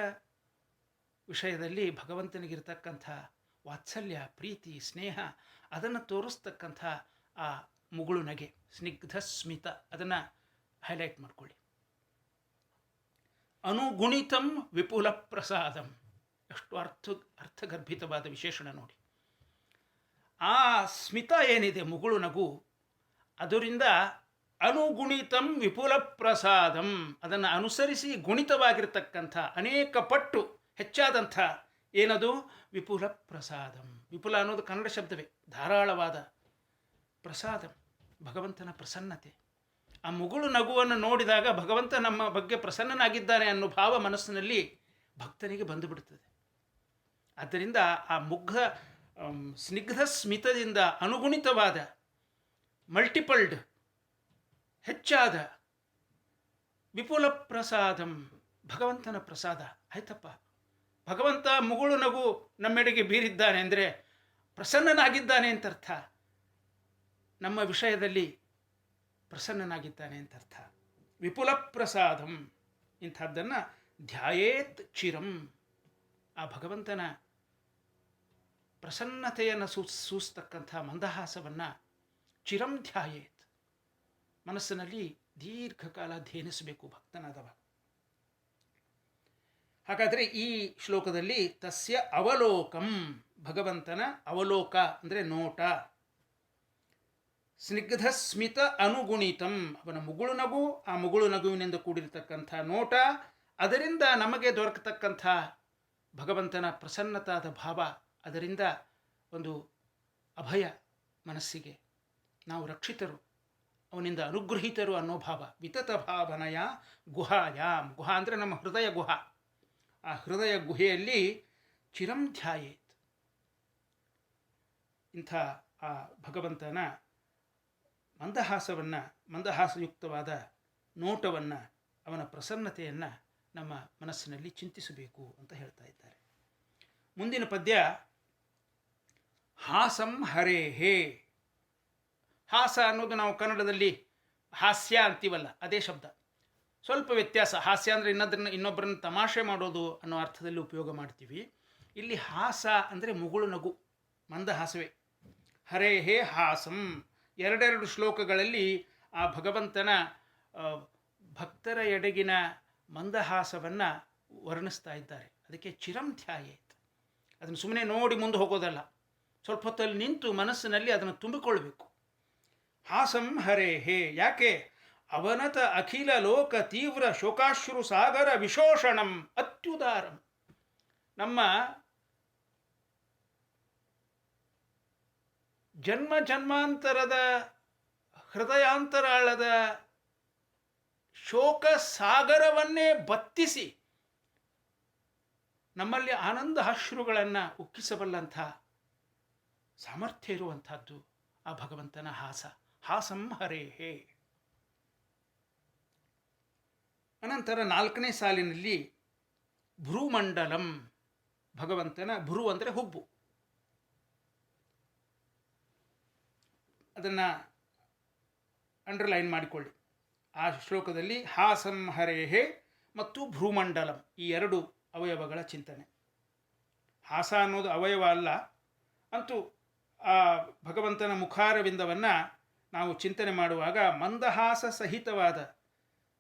ವಿಷಯದಲ್ಲಿ ಭಗವಂತನಿಗಿರ್ತಕ್ಕಂಥ ವಾತ್ಸಲ್ಯ, ಪ್ರೀತಿ, ಸ್ನೇಹ, ಅದನ್ನು ತೋರಿಸ್ತಕ್ಕಂಥ ಆ ಮುಗುಳು ನಗೆ, ಸ್ನಿಗ್ಧ ಸ್ಮಿತ, ಅದನ್ನು ಹೈಲೈಟ್ ಮಾಡ್ಕೊಳ್ಳಿ. ಅನುಗುಣಿತಂ ವಿಪುಲ ಪ್ರಸಾದಂ, ಎಷ್ಟು ಅರ್ಥಗರ್ಭಿತವಾದ ವಿಶೇಷಣ ನೋಡಿ. ಆ ಸ್ಮಿತ ಏನಿದೆ, ಮುಗುಳು ನಗು, ಅದರಿಂದ ಅನುಗುಣಿತಂ ವಿಪುಲ ಪ್ರಸಾದಂ, ಅದನ್ನು ಅನುಸರಿಸಿ ಗುಣಿತವಾಗಿರ್ತಕ್ಕಂಥ ಅನೇಕ ಪಟ್ಟು ಹೆಚ್ಚಾದಂಥ ಏನದು ವಿಪುಲ ಪ್ರಸಾದಂ. ವಿಪುಲ ಅನ್ನೋದು ಕನ್ನಡ ಶಬ್ದವೇ, ಧಾರಾಳವಾದ. ಪ್ರಸಾದಂ ಭಗವಂತನ ಪ್ರಸನ್ನತೆ. ಆ ಮುಗುಳು ನಗುವನ್ನು ನೋಡಿದಾಗ ಭಗವಂತ ನಮ್ಮ ಬಗ್ಗೆ ಪ್ರಸನ್ನನಾಗಿದ್ದಾನೆ ಅನ್ನೋ ಭಾವ ಮನಸ್ಸಿನಲ್ಲಿ ಭಕ್ತನಿಗೆ ಬಂದುಬಿಡುತ್ತದೆ. ಆದ್ದರಿಂದ ಆ ಸ್ನಿಗ್ಧ ಸ್ಮಿತದಿಂದ ಅನುಗುಣಿತವಾದ, ಮಲ್ಟಿಪಲ್ಡ್, ಹೆಚ್ಚಾದ ವಿಪುಲ ಪ್ರಸಾದಂ, ಭಗವಂತನ ಪ್ರಸಾದ. ಆಯ್ತಪ್ಪ, ಭಗವಂತ ಮುಗುಳು ನಗು ನಮ್ಮೆಡೆಗೆ ಬೀರಿದ್ದಾನೆ ಅಂದರೆ ಪ್ರಸನ್ನನಾಗಿದ್ದಾನೆ ಅಂತರ್ಥ, ನಮ್ಮ ವಿಷಯದಲ್ಲಿ ಪ್ರಸನ್ನನಾಗಿದ್ದಾನೆ ಅಂತರ್ಥ. ವಿಪುಲ ಪ್ರಸಾದಂ, ಇಂಥದ್ದನ್ನು ಧ್ಯಾಯೇತ್ ಚಿರಂ, ಆ ಭಗವಂತನ ಪ್ರಸನ್ನತೆಯನ್ನು ಸೂಚಿಸ್ತಕ್ಕಂಥ ಮಂದಹಾಸವನ್ನು ಚಿರಂ ಧ್ಯಾಯೇತ್, ಮನಸ್ಸಿನಲ್ಲಿ ದೀರ್ಘಕಾಲ ಧ್ಯಾನಿಸಬೇಕು ಭಕ್ತನಾದವ. ಹಾಗಾದರೆ ಈ ಶ್ಲೋಕದಲ್ಲಿ ತಸ್ಯ ಅವಲೋಕಂ, ಭಗವಂತನ ಅವಲೋಕ ಅಂದರೆ ನೋಟ, ಸ್ನಿಗ್ಧ ಸ್ಮಿತ ಅನುಗುಣಿತಂ, ಅವನ ಮುಗುಳು ನಗು, ಆ ಮುಗುಳು ನಗುವಿನಿಂದ ಕೂಡಿರತಕ್ಕಂಥ ನೋಟ, ಅದರಿಂದ ನಮಗೆ ದೊರಕತಕ್ಕಂಥ ಭಗವಂತನ ಪ್ರಸನ್ನತಾದ ಭಾವ, ಅದರಿಂದ ಒಂದು ಅಭಯ ಮನಸ್ಸಿಗೆ, ನಾವು ರಕ್ಷಿತರು, ಅವನಿಂದ ಅನುಗೃಹೀತರು ಅನ್ನೋ ಭಾವ. ವಿತತ ಭಾವನಯ ಗುಹಾಯಾಮ್, ಗುಹ ಅಂದರೆ ನಮ್ಮ ಹೃದಯ ಗುಹ, ಆ ಹೃದಯ ಗುಹೆಯಲ್ಲಿ ಚಿರಂ ಧ್ಯಾಯೇತ್, ಇಂಥ ಆ ಭಗವಂತನ ಮಂದಹಾಸವನ್ನು, ಮಂದಹಾಸಯುಕ್ತವಾದ ನೋಟವನ್ನು, ಅವನ ಪ್ರಸನ್ನತೆಯನ್ನು ನಮ್ಮ ಮನಸ್ಸಿನಲ್ಲಿ ಚಿಂತಿಸಬೇಕು ಅಂತ ಹೇಳ್ತಾ ಇದ್ದಾರೆ. ಮುಂದಿನ ಪದ್ಯ ಹಾಸಂ ಹರೇಹೇ. ಹಾಸ ಅನ್ನೋದು ನಾವು ಕನ್ನಡದಲ್ಲಿ ಹಾಸ್ಯ ಅಂತೀವಲ್ಲ, ಅದೇ ಶಬ್ದ, ಸ್ವಲ್ಪ ವ್ಯತ್ಯಾಸ. ಹಾಸ್ಯ ಅಂದರೆ ಇನ್ನೊಬ್ಬರನ್ನು ತಮಾಷೆ ಮಾಡೋದು ಅನ್ನೋ ಅರ್ಥದಲ್ಲಿ ಉಪಯೋಗ ಮಾಡ್ತೀವಿ. ಇಲ್ಲಿ ಹಾಸ ಅಂದರೆ ಮುಗುಳು ನಗು, ಮಂದಹಾಸವೇ. ಹರೇಹೇ ಹಾಸಂ, ಎರಡೆರಡು ಶ್ಲೋಕಗಳಲ್ಲಿ ಆ ಭಗವಂತನ ಭಕ್ತರ ಎಡೆಗಿನ ಮಂದಹಾಸವನ್ನು ವರ್ಣಿಸ್ತಾ ಇದ್ದಾರೆ. ಅದಕ್ಕೆ ಚಿರಂ ಧ್ಯಾಯೇತ್, ಅದನ್ನು ಸುಮ್ಮನೆ ನೋಡಿ ಮುಂದೆ ಹೋಗೋದಲ್ಲ, ಸ್ವಲ್ಪ ಹೊತ್ತಲ್ಲಿ ನಿಂತು ಮನಸ್ಸಿನಲ್ಲಿ ಅದನ್ನು ತುಂಬಿಕೊಳ್ಬೇಕು. ಹಾಸಂ ಹರೇಹೇ, ಯಾಕೆ? ಅವನತ ಅಖಿಲ ಲೋಕ ತೀವ್ರ ಶೋಕಾಶ್ರು ಸಾಗರ ವಿಶೋಷಣಂ ಅತ್ಯುದಾರಂ, ನಮ್ಮ ಜನ್ಮ ಜನ್ಮಾಂತರದ ಹೃದಯಾಂತರಾಳದ ಶೋಕ ಸಾಗರವನ್ನೇ ಬತ್ತಿಸಿ ನಮ್ಮಲ್ಲಿ ಆನಂದ ಅಶ್ರುಗಳನ್ನು ಉಕ್ಕಿಸಬಲ್ಲಂಥ ಸಾಮರ್ಥ್ಯ ಇರುವಂಥದ್ದು ಆ ಭಗವಂತನ ಹಾಸ. ಹಾಸಂ ಹರೇಹೇ. ಅನಂತರ 4ನೇ ಸಾಲಿನಲ್ಲಿ ಭ್ರೂಮಂಡಲಂ, ಭಗವಂತನ ಭ್ರೂ ಅಂದರೆ ಹುಬ್ಬು, ಅದನ್ನು ಅಂಡರ್ಲೈನ್ ಮಾಡಿಕೊಳ್ಳಿ. ಆ ಶ್ಲೋಕದಲ್ಲಿ ಹಾಸಂ ಹರೇಹೇ ಮತ್ತು ಭ್ರೂಮಂಡಲಂ ಈ ಎರಡು ಅವಯವಗಳ ಚಿಂತನೆ. ಹಾಸ ಅನ್ನೋದು ಅವಯವ ಅಲ್ಲ, ಅಂತೂ ಆ ಭಗವಂತನ ಮುಖಾರವಿಂದವನ್ನು ನಾವು ಚಿಂತನೆ ಮಾಡುವಾಗ ಮಂದಹಾಸ ಸಹಿತವಾದ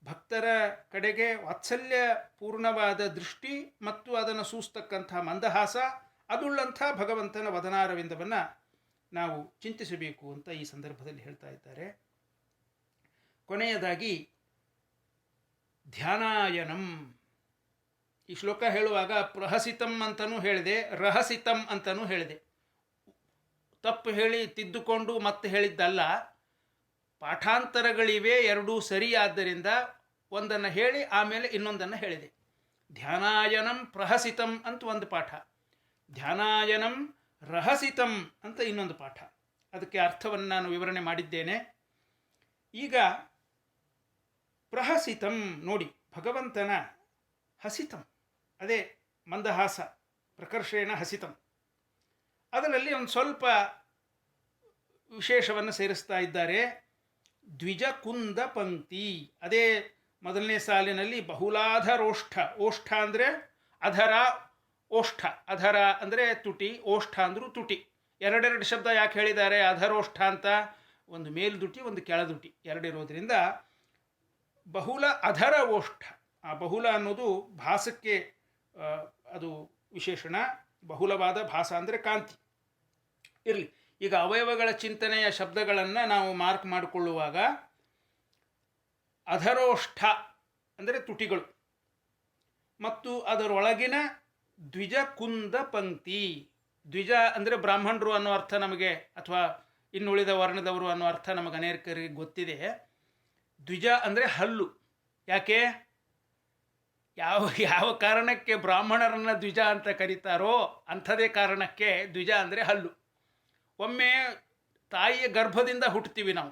ಭಕ್ತರ ಕಡೆಗೆ ವಾತ್ಸಲ್ಯ ಪೂರ್ಣವಾದ ದೃಷ್ಟಿ ಮತ್ತು ಅದನ್ನು ಸೂಸ್ತಕ್ಕಂಥ ಮಂದಹಾಸ ಅದುಳ್ಳಂಥ ಭಗವಂತನ ವದನಾರವಿಂದವನ್ನು ನಾವು ಚಿಂತಿಸಬೇಕು ಅಂತ ಈ ಸಂದರ್ಭದಲ್ಲಿ ಹೇಳ್ತಾ ಇದ್ದಾರೆ. ಕೊನೆಯದಾಗಿ ಧ್ಯಾನಾಯನಂ. ಈ ಶ್ಲೋಕ ಹೇಳುವಾಗ ಪ್ರಹಸಿತಂ ಅಂತಲೂ ಹೇಳಿದೆ, ರಹಸಿತಂ ಅಂತಲೂ ಹೇಳಿದೆ. ತಪ್ಪು ಹೇಳಿ ತಿದ್ದುಕೊಂಡು ಮತ್ತೆ ಹೇಳಿದ್ದಲ್ಲ. ಪಾಠಾಂತರಗಳಿವೆ, ಎರಡೂ ಸರಿಯಾದ್ದರಿಂದ ಒಂದನ್ನು ಹೇಳಿ ಆಮೇಲೆ ಇನ್ನೊಂದನ್ನು ಹೇಳಿದೆ. ಧ್ಯಾನಾಯನಂ ಪ್ರಹಸಿತಂ ಅಂತ ಒಂದು ಪಾಠ, ಧ್ಯಾನಾಯನಂ ರಹಸಿತಂ ಅಂತ ಇನ್ನೊಂದು ಪಾಠ. ಅದಕ್ಕೆ ಅರ್ಥವನ್ನು ನಾನು ವಿವರಣೆ ಮಾಡಿದ್ದೇನೆ. ಈಗ ಪ್ರಹಸಿತಂ ನೋಡಿ, ಭಗವಂತನ ಹಸಿತಂ ಅದೇ ಮಂದಹಾಸ, ಪ್ರಕರ್ಷೇಣ ಹಸಿತಂ. ಅದರಲ್ಲಿ ಒಂದು ಸ್ವಲ್ಪ ವಿಶೇಷವನ್ನು ಸೇರಿಸ್ತಾ ಇದ್ದಾರೆ. ದ್ವಿಜಕುಂದ ಪಂಕ್ತಿ, ಅದೇ ಮೊದಲನೇ ಸಾಲಿನಲ್ಲಿ ಬಹುಲಾಧರೋಷ್ಠ. ಓಷ್ಠ ಅಂದರೆ ಅಧರ, ಓಷ್ಠ. ಅಧರ ಅಂದರೆ ತುಟಿ, ಓಷ್ಠ ಅಂದರೂ ತುಟಿ. ಎರಡೆರಡು ಶಬ್ದ ಯಾಕೆ ಹೇಳಿದ್ದಾರೆ ಅಧರೋಷ್ಠ ಅಂತ? ಒಂದು ಮೇಲ್ದುಟಿ, ಒಂದು ಕೆಳದುಟಿ ಎರಡಿರೋದ್ರಿಂದ ಬಹುಲ ಅಧರ ಓಷ್ಠ. ಆ ಬಹುಲ ಅನ್ನೋದು ಭಾಸಕ್ಕೆ ಅದು ವಿಶೇಷಣ. ಬಹುಲವಾದ ಭಾಸ ಅಂದರೆ ಕಾಂತಿ. ಇರಲಿ, ಈಗ ಅವಯವಗಳ ಚಿಂತನೆಯ ಶಬ್ದಗಳನ್ನು ನಾವು ಮಾರ್ಕ್ ಮಾಡಿಕೊಳ್ಳುವಾಗ ಅಧರೋಷ್ಠ ಅಂದರೆ ತುಟಿಗಳು ಮತ್ತು ಅದರೊಳಗಿನ ದ್ವಿಜಕುಂದ ಪಂಕ್ತಿ. ದ್ವಿಜ ಅಂದರೆ ಬ್ರಾಹ್ಮಣರು ಅನ್ನೋ ಅರ್ಥ ನಮಗೆ, ಅಥವಾ ಇನ್ನುಳಿದ ವರ್ಣದವರು ಅನ್ನೋ ಅರ್ಥ ನಮಗೆ ಅನೇಕರಿಗೆ ಗೊತ್ತಿದೆ. ದ್ವಿಜ ಅಂದರೆ ಹಲ್ಲು. ಯಾಕೆ, ಯಾವ ಕಾರಣಕ್ಕೆ ಬ್ರಾಹ್ಮಣರನ್ನು ದ್ವಿಜ ಅಂತ ಕರೀತಾರೋ ಅಂಥದೇ ಕಾರಣಕ್ಕೆ ದ್ವಿಜ ಅಂದರೆ ಹಲ್ಲು. ಒಮ್ಮೆ ತಾಯಿಯ ಗರ್ಭದಿಂದ ಹುಟ್ಟುತ್ತೀವಿ ನಾವು,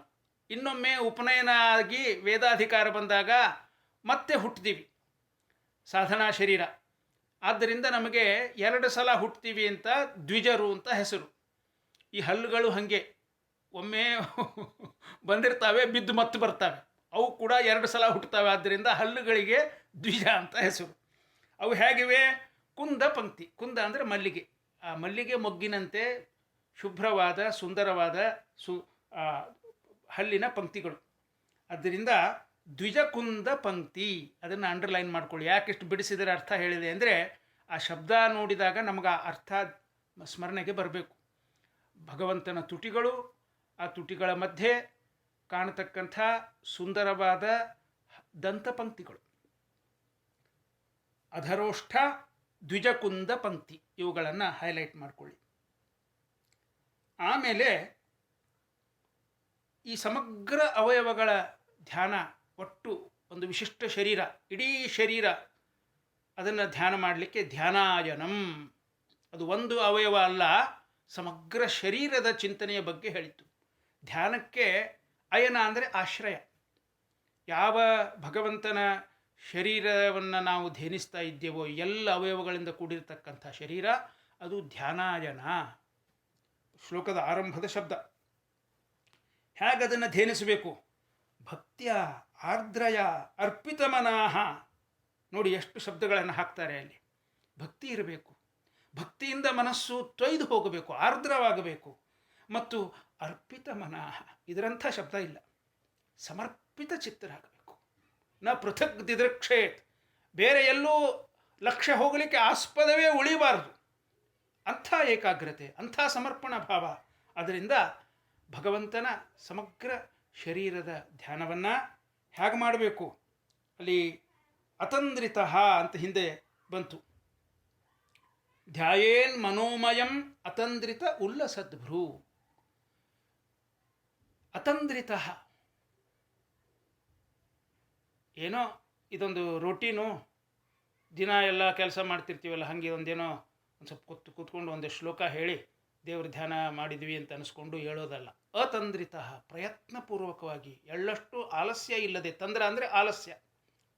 ಇನ್ನೊಮ್ಮೆ ಉಪನಯನ ಆಗಿ ವೇದಾಧಿಕಾರ ಬಂದಾಗ ಮತ್ತೆ ಹುಟ್ಟುತ್ತೀವಿ, ಸಾಧನಾ ಶರೀರ. ಆದ್ದರಿಂದ ನಮಗೆ ಎರಡು ಸಲ ಹುಟ್ಟುತ್ತೀವಿ ಅಂತ ದ್ವಿಜರು ಅಂತ ಹೆಸರು. ಈ ಹಲ್ಲುಗಳು ಹಾಗೆ ಒಮ್ಮೆ ಬಂದಿರ್ತಾವೆ, ಬಿದ್ದು ಮತ್ತೆ ಬರ್ತವೆ. ಅವು ಕೂಡ ಎರಡು ಸಲ ಹುಟ್ಟುತ್ತವೆ, ಆದ್ದರಿಂದ ಹಲ್ಲುಗಳಿಗೆ ದ್ವಿಜ ಅಂತ ಹೆಸರು. ಅವು ಹೇಗಿವೆ? ಕುಂದ ಪಂಕ್ತಿ. ಕುಂದ ಅಂದರೆ ಮಲ್ಲಿಗೆ. ಆ ಮಲ್ಲಿಗೆ ಮೊಗ್ಗಿನಂತೆ ಶುಭ್ರವಾದ ಸುಂದರವಾದ ಹಲ್ಲಿನ ಪಂಕ್ತಿಗಳು. ಆದ್ದರಿಂದ ದ್ವಿಜಕುಂದ ಪಂಕ್ತಿ, ಅದನ್ನು ಅಂಡರ್ಲೈನ್ ಮಾಡ್ಕೊಳ್ಳಿ. ಯಾಕೆಷ್ಟು ಬಿಡಿಸಿದರೆ ಅರ್ಥ ಹೇಳಿದೆ ಅಂದರೆ, ಆ ಶಬ್ದ ನೋಡಿದಾಗ ನಮಗೆ ಆ ಅರ್ಥ ಸ್ಮರಣೆಗೆ ಬರಬೇಕು. ಭಗವಂತನ ತುಟಿಗಳು, ಆ ತುಟಿಗಳ ಮಧ್ಯೆ ಕಾಣತಕ್ಕಂಥ ಸುಂದರವಾದ ದಂತಪಂಕ್ತಿಗಳು. ಅಧರೋಷ್ಠ, ದ್ವಿಜಕುಂದ ಪಂಕ್ತಿ, ಇವುಗಳನ್ನು ಹೈಲೈಟ್ ಮಾಡಿಕೊಳ್ಳಿ. ಆಮೇಲೆ ಈ ಸಮಗ್ರ ಅವಯವಗಳ ಧ್ಯಾನ, ಒಟ್ಟು ಒಂದು ವಿಶಿಷ್ಟ ಶರೀರ, ಇಡೀ ಶರೀರ, ಅದನ್ನು ಧ್ಯಾನ ಮಾಡಲಿಕ್ಕೆ ಧ್ಯಾನಾಯನಂ. ಅದು ಒಂದು ಅವಯವ ಅಲ್ಲ, ಸಮಗ್ರ ಶರೀರದ ಚಿಂತನೆಯ ಬಗ್ಗೆ ಹೇಳಿತು. ಧ್ಯಾನಕ್ಕೆ ಅಯನ ಅಂದರೆ ಆಶ್ರಯ. ಯಾವ ಭಗವಂತನ ಶರೀರವನ್ನು ನಾವು ಧ್ಯಾನಿಸ್ತಾ ಇದ್ದೇವೋ, ಎಲ್ಲ ಅವಯವಗಳಿಂದ ಕೂಡಿರತಕ್ಕಂಥ ಶರೀರ, ಅದು ಧ್ಯಾನಾಯನ. ಶ್ಲೋಕದ ಆರಂಭದ ಶಬ್ದ. ಹೇಗೆ ಅದನ್ನು ಧ್ಯಾನಿಸಬೇಕು? ಭಕ್ತಿಯ, ಆರ್ದ್ರಯ, ಅರ್ಪಿತಮನಾಹ. ನೋಡಿ ಎಷ್ಟು ಶಬ್ದಗಳನ್ನು ಹಾಕ್ತಾರೆ ಅಲ್ಲಿ. ಭಕ್ತಿ ಇರಬೇಕು, ಭಕ್ತಿಯಿಂದ ಮನಸ್ಸು ತೊಯ್ದು ಹೋಗಬೇಕು, ಆರ್ದ್ರವಾಗಬೇಕು. ಮತ್ತು ಅರ್ಪಿತ ಮನಃ, ಇದರಂಥ ಶಬ್ದ ಇಲ್ಲ. ಸಮರ್ಪಿತ ಚಿತ್ತರಾಗಬೇಕು. ನ ಪೃಥಕ್ ದಿದೃಕ್ಷೇತ್, ಬೇರೆ ಎಲ್ಲೂ ಲಕ್ಷ್ಯ ಹೋಗಲಿಕ್ಕೆ ಆಸ್ಪದವೇ ಉಳಿಬಾರದು. ಅಂಥ ಏಕಾಗ್ರತೆ, ಅಂಥ ಸಮರ್ಪಣಾ ಭಾವ. ಅದರಿಂದ ಭಗವಂತನ ಸಮಗ್ರ ಶರೀರದ ಧ್ಯಾನವನ್ನು ಹೇಗೆ ಮಾಡಬೇಕು? ಅಲ್ಲಿ ಅತಂದ್ರಿತಃ ಅಂತ ಹಿಂದೆ ಬಂತು. ಧ್ಯಾಯೇನ್ ಮನೋಮಯಂ ಅತಂದ್ರಿತ ಉಲ್ಲಸದ್ಭ್ರೂ. ಅತಂದ್ರಿತಃ ಏನೋ ಇದೊಂದು ರೋಟೀನು, ದಿನ ಎಲ್ಲ ಕೆಲಸ ಮಾಡ್ತಿರ್ತೀವಲ್ಲ, ಹಾಗೆ ಒಂದೇನೋ ಒಂದು ಸ್ವಲ್ಪ ಕೂತ್ಕೊಂಡು ಒಂದು ಶ್ಲೋಕ ಹೇಳಿ ದೇವ್ರ ಧ್ಯಾನ ಮಾಡಿದ್ವಿ ಅಂತ ಅನಿಸ್ಕೊಂಡು ಹೇಳೋದಲ್ಲ. ಅತಂದ್ರಿತಃ, ಪ್ರಯತ್ನಪೂರ್ವಕವಾಗಿ, ಎಳ್ಳಷ್ಟು ಆಲಸ್ಯ ಇಲ್ಲದೆ. ತಂದ್ರ ಅಂದರೆ ಆಲಸ್ಯ.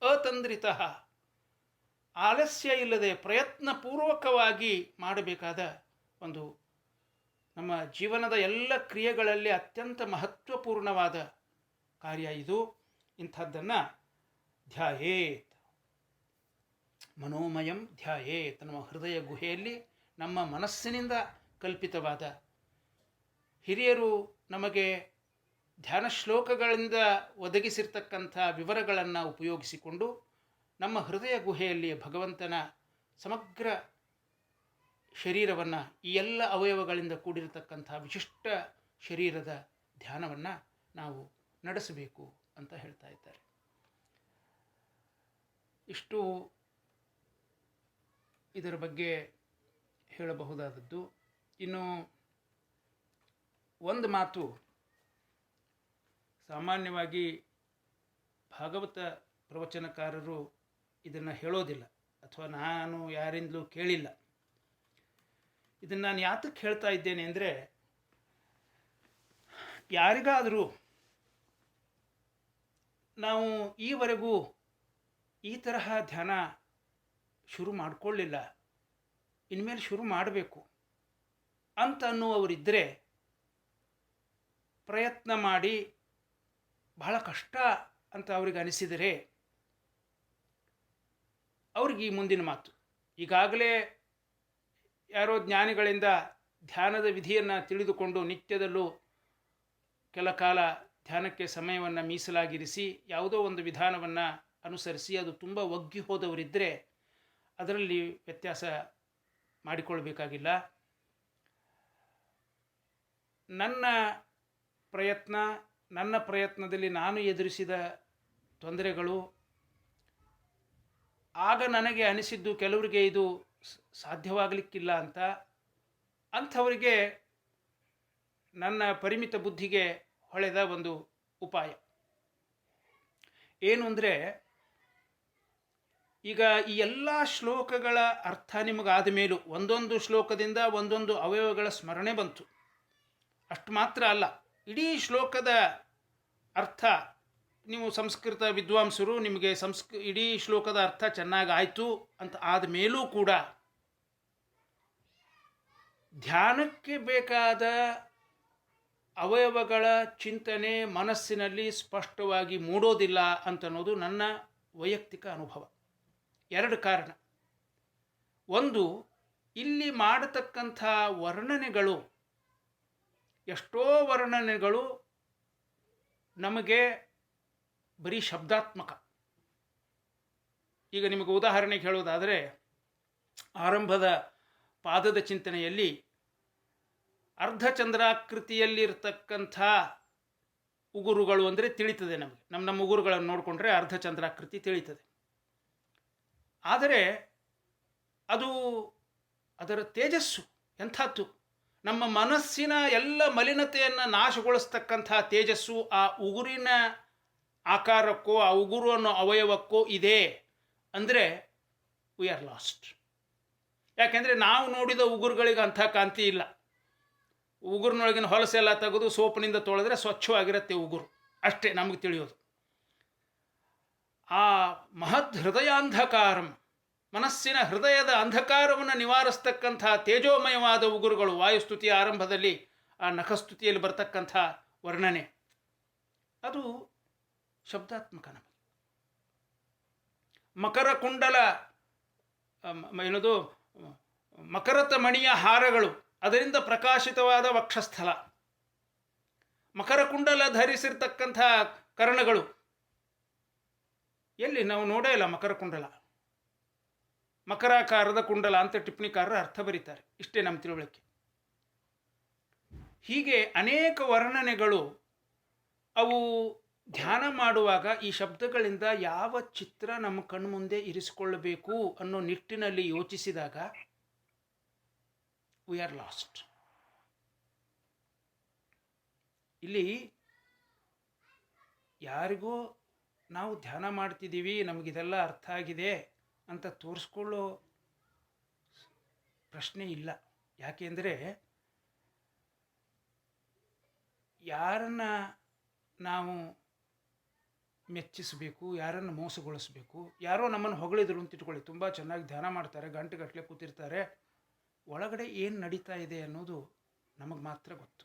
ಅತಂದ್ರಿತಃ, ಆಲಸ್ಯ ಇಲ್ಲದೆ ಪ್ರಯತ್ನಪೂರ್ವಕವಾಗಿ ಮಾಡಬೇಕಾದ ಒಂದು ನಮ್ಮ ಜೀವನದ ಎಲ್ಲ ಕ್ರಿಯೆಗಳಲ್ಲಿ ಅತ್ಯಂತ ಮಹತ್ವಪೂರ್ಣವಾದ ಕಾರ್ಯ ಇದು. ಇಂಥದ್ದನ್ನು ಧ್ಯಾಯೇತ್, ಮನೋಮಯಂ ಧ್ಯಾಯೇತ್, ನಮ್ಮ ಹೃದಯ ಗುಹೆಯಲ್ಲಿ ನಮ್ಮ ಮನಸ್ಸಿನಿಂದ ಕಲ್ಪಿತವಾದ ಹಿರಿಯರು ನಮಗೆ ಧ್ಯಾನ ಶ್ಲೋಕಗಳಿಂದ ಒದಗಿಸಿರ್ತಕ್ಕಂಥ ವಿವರಗಳನ್ನು ಉಪಯೋಗಿಸಿಕೊಂಡು ನಮ್ಮ ಹೃದಯ ಗುಹೆಯಲ್ಲಿ ಭಗವಂತನ ಸಮಗ್ರ ಶರೀರವನ್ನು, ಈ ಎಲ್ಲ ಅವಯವಗಳಿಂದ ಕೂಡಿರತಕ್ಕಂಥ ವಿಶಿಷ್ಟ ಶರೀರದ ಧ್ಯಾನವನ್ನು ನಾವು ನಡೆಸಬೇಕು ಅಂತ ಹೇಳ್ತಾ ಇದ್ದಾರೆ. ಇಷ್ಟು ಇದರ ಬಗ್ಗೆ ಹೇಳಬಹುದಾದದ್ದು. ಇನ್ನು ಒಂದು ಮಾತು, ಸಾಮಾನ್ಯವಾಗಿ ಭಾಗವತ ಪ್ರವಚನಕಾರರು ಇದನ್ನು ಹೇಳೋದಿಲ್ಲ, ಅಥವಾ ನಾನು ಯಾರಿಂದಲೂ ಕೇಳಿಲ್ಲ. ಇದನ್ನು ನಾನು ಯಾತಕ್ಕೆ ಹೇಳ್ತಾ ಇದ್ದೇನೆ ಅಂದರೆ, ಯಾರಿಗಾದರೂ ನಾವು ಈವರೆಗೂ ಈ ತರಹ ಧ್ಯಾನ ಶುರು ಮಾಡಿಕೊಳ್ಳಿಲ್ಲ, ಇನ್ಮೇಲೆ ಶುರು ಮಾಡಬೇಕು ಅಂತ ಅನ್ನುವವರಿದ್ದರೆ, ಪ್ರಯತ್ನ ಮಾಡಿ ಬಹಳ ಕಷ್ಟ ಅಂತ ಅವ್ರಿಗೆ ಅನಿಸಿದರೆ ಅವ್ರಿಗೆ ಈ ಮುಂದಿನ ಮಾತು. ಈಗಾಗಲೇ ಯಾರೋ ಜ್ಞಾನಿಗಳಿಂದ ಧ್ಯಾನದ ವಿಧಿಯನ್ನು ತಿಳಿದುಕೊಂಡು ನಿತ್ಯದಲ್ಲೂ ಕೆಲ ಕಾಲ ಧ್ಯಾನಕ್ಕೆ ಸಮಯವನ್ನು ಮೀಸಲಾಗಿರಿಸಿ ಯಾವುದೋ ಒಂದು ವಿಧಾನವನ್ನು ಅನುಸರಿಸಿ ಅದು ತುಂಬ ಒಗ್ಗಿ ಹೋದವರಿದ್ದರೆ ಅದರಲ್ಲಿ ವ್ಯತ್ಯಾಸ ಮಾಡಿಕೊಳ್ಬೇಕಾಗಿಲ್ಲ. ನನ್ನ ಪ್ರಯತ್ನದಲ್ಲಿ ನಾನು ಎದುರಿಸಿದ ತೊಂದರೆಗಳು, ಆಗ ನನಗೆ ಅನಿಸಿದ್ದು ಕೆಲವರಿಗೆ ಇದು ಸಾಧ್ಯವಾಗಲಿಕ್ಕಿಲ್ಲ ಅಂಥವರಿಗೆ ನನ್ನ ಪರಿಮಿತ ಬುದ್ಧಿಗೆ ಹೊಳೆದ ಒಂದು ಉಪಾಯ ಏನು ಅಂದರೆ, ಈಗ ಈ ಎಲ್ಲ ಶ್ಲೋಕಗಳ ಅರ್ಥ ನಿಮಗಾದ ಮೇಲೂ ಒಂದೊಂದು ಶ್ಲೋಕದಿಂದ ಒಂದೊಂದು ಅವಯವಗಳ ಸ್ಮರಣೆ ಬಂತು. ಅಷ್ಟು ಮಾತ್ರ ಅಲ್ಲ, ಇಡೀ ಶ್ಲೋಕದ ಅರ್ಥ, ನೀವು ಸಂಸ್ಕೃತ ವಿದ್ವಾಂಸರು, ನಿಮಗೆ ಇಡೀ ಶ್ಲೋಕದ ಅರ್ಥ ಚೆನ್ನಾಗಾಯಿತು ಅಂತ ಆದ ಮೇಲೂ ಕೂಡ ಧ್ಯಾನಕ್ಕೆ ಬೇಕಾದ ಅವಯವಗಳ ಚಿಂತನೆ ಮನಸ್ಸಿನಲ್ಲಿ ಸ್ಪಷ್ಟವಾಗಿ ಮೂಡೋದಿಲ್ಲ ಅಂತನ್ನೋದು ನನ್ನ ವೈಯಕ್ತಿಕ ಅನುಭವ. ಎರಡು ಕಾರಣ. ಒಂದು, ಇಲ್ಲಿ ಮಾಡತಕ್ಕಂಥ ವರ್ಣನೆಗಳು, ಎಷ್ಟೋ ವರ್ಣನೆಗಳು ನಮಗೆ ಬರೀ ಶಬ್ದಾತ್ಮಕ. ಈಗ ನಿಮಗೆ ಉದಾಹರಣೆಗೆ ಹೇಳೋದಾದರೆ, ಆರಂಭದ ಪಾದದ ಚಿಂತನೆಯಲ್ಲಿ ಅರ್ಧಚಂದ್ರಾಕೃತಿಯಲ್ಲಿರ್ತಕ್ಕಂಥ ಉಗುರುಗಳು ಅಂದರೆ ತಿಳಿತದೆ ನಮಗೆ. ನಮ್ಮ ಉಗುರುಗಳನ್ನು ನೋಡಿಕೊಂಡ್ರೆ ಅರ್ಧಚಂದ್ರಾಕೃತಿ ತಿಳಿತದೆ. ಆದರೆ ಅದರ ತೇಜಸ್ಸು ಎಂಥದ್ದು, ನಮ್ಮ ಮನಸ್ಸಿನ ಎಲ್ಲ ಮಲಿನತೆಯನ್ನು ನಾಶಗೊಳಿಸ್ತಕ್ಕಂಥ ತೇಜಸ್ಸು ಆ ಉಗುರಿನ ಆಕಾರಕ್ಕೋ ಆ ಉಗುರು ಅನ್ನೋ ಅವಯವಕ್ಕೋ ಇದೆ ಅಂದರೆ ವಿ ಆರ್ ಲಾಸ್ಟ್. ಯಾಕೆಂದರೆ ನಾವು ನೋಡಿದ ಉಗುರುಗಳಿಗೆ ಅಂಥ ಕಾಂತಿ ಇಲ್ಲ. ಉಗುರಿನೊಳಗಿನ ಹೊಲಸೆಲ್ಲ ತೆಗೆದು ಸೋಪಿನಿಂದ ತೊಳೆದ್ರೆ ಸ್ವಚ್ಛವಾಗಿರುತ್ತೆ ಉಗುರು, ಅಷ್ಟೇ ನಮಗೆ ತಿಳಿಯೋದು. ಆ ಮಹದ್ ಹೃದಯಾಂಧಕಾರಂ, ಮನಸ್ಸಿನ ಹೃದಯದ ಅಂಧಕಾರವನ್ನು ನಿವಾರಿಸ್ತಕ್ಕಂಥ ತೇಜೋಮಯವಾದ ಉಗುರುಗಳು, ವಾಯುಸ್ತುತಿಯ ಆರಂಭದಲ್ಲಿ ಆ ನಖಸ್ತುತಿಯಲ್ಲಿ ಬರ್ತಕ್ಕಂಥ ವರ್ಣನೆ, ಅದು ಶಬ್ದಾತ್ಮಕ. ನಮಗೆ ಮಕರ ಕುಂಡಲ ಏನದು ಮಕರತ ಮಣಿಯ ಹಾರಗಳು, ಅದರಿಂದ ಪ್ರಕಾಶಿತವಾದ ವಕ್ಷಸ್ಥಲ, ಮಕರ ಕುಂಡಲ ಧರಿಸಿರ್ತಕ್ಕಂಥ ಕರ್ಣಗಳು, ಎಲ್ಲಿ ನಾವು ನೋಡೇ ಇಲ್ಲ ಮಕರ ಕುಂಡಲ. ಮಕರಾಕಾರದ ಕುಂಡಲ ಅಂತ ಟಿಪ್ಪಣಿಕಾರರು ಅರ್ಥ ಬರೀತಾರೆ. ಇಷ್ಟೇ ನಮ್ಮ ತಿಳುವಳಿಕೆ. ಹೀಗೆ ಅನೇಕ ವರ್ಣನೆಗಳು ಅವು ಧ್ಯಾನ ಮಾಡುವಾಗ ಈ ಶಬ್ದಗಳಿಂದ ಯಾವ ಚಿತ್ರ ನಮ್ಮ ಕಣ್ಮುಂದೆ ಇರಿಸಿಕೊಳ್ಳಬೇಕು ಅನ್ನೋ ನಿಟ್ಟಿನಲ್ಲಿ ಯೋಚಿಸಿದಾಗ ವಿ ಆರ್ ಲಾಸ್ಟ್. ಇಲ್ಲಿ ಯಾರಿಗೂ ನಾವು ಧ್ಯಾನ ಮಾಡ್ತಿದ್ದೀವಿ, ನಮಗಿದೆಲ್ಲ ಅರ್ಥ ಆಗಿದೆ ಅಂತ ತೋರಿಸ್ಕೊಳ್ಳೋ ಪ್ರಶ್ನೆ ಇಲ್ಲ. ಯಾಕೆಂದರೆ ಯಾರನ್ನು ನಾವು ಮೆಚ್ಚಿಸಬೇಕು, ಯಾರನ್ನು ಮೋಸಗೊಳಿಸಬೇಕು, ಯಾರೋ ನಮ್ಮನ್ನು ಹೊಗಳಿದ್ರು ಅಂತ ಇಟ್ಕೊಳ್ಳಿ, ತುಂಬ ಚೆನ್ನಾಗಿ ಧ್ಯಾನ ಮಾಡ್ತಾರೆ, ಗಂಟೆಗಟ್ಟಲೆ ಕೂತಿರ್ತಾರೆ, ಒಳಗಡೆ ಏನು ನಡೀತಾ ಇದೆ ಅನ್ನೋದು ನಮಗೆ ಮಾತ್ರ ಗೊತ್ತು.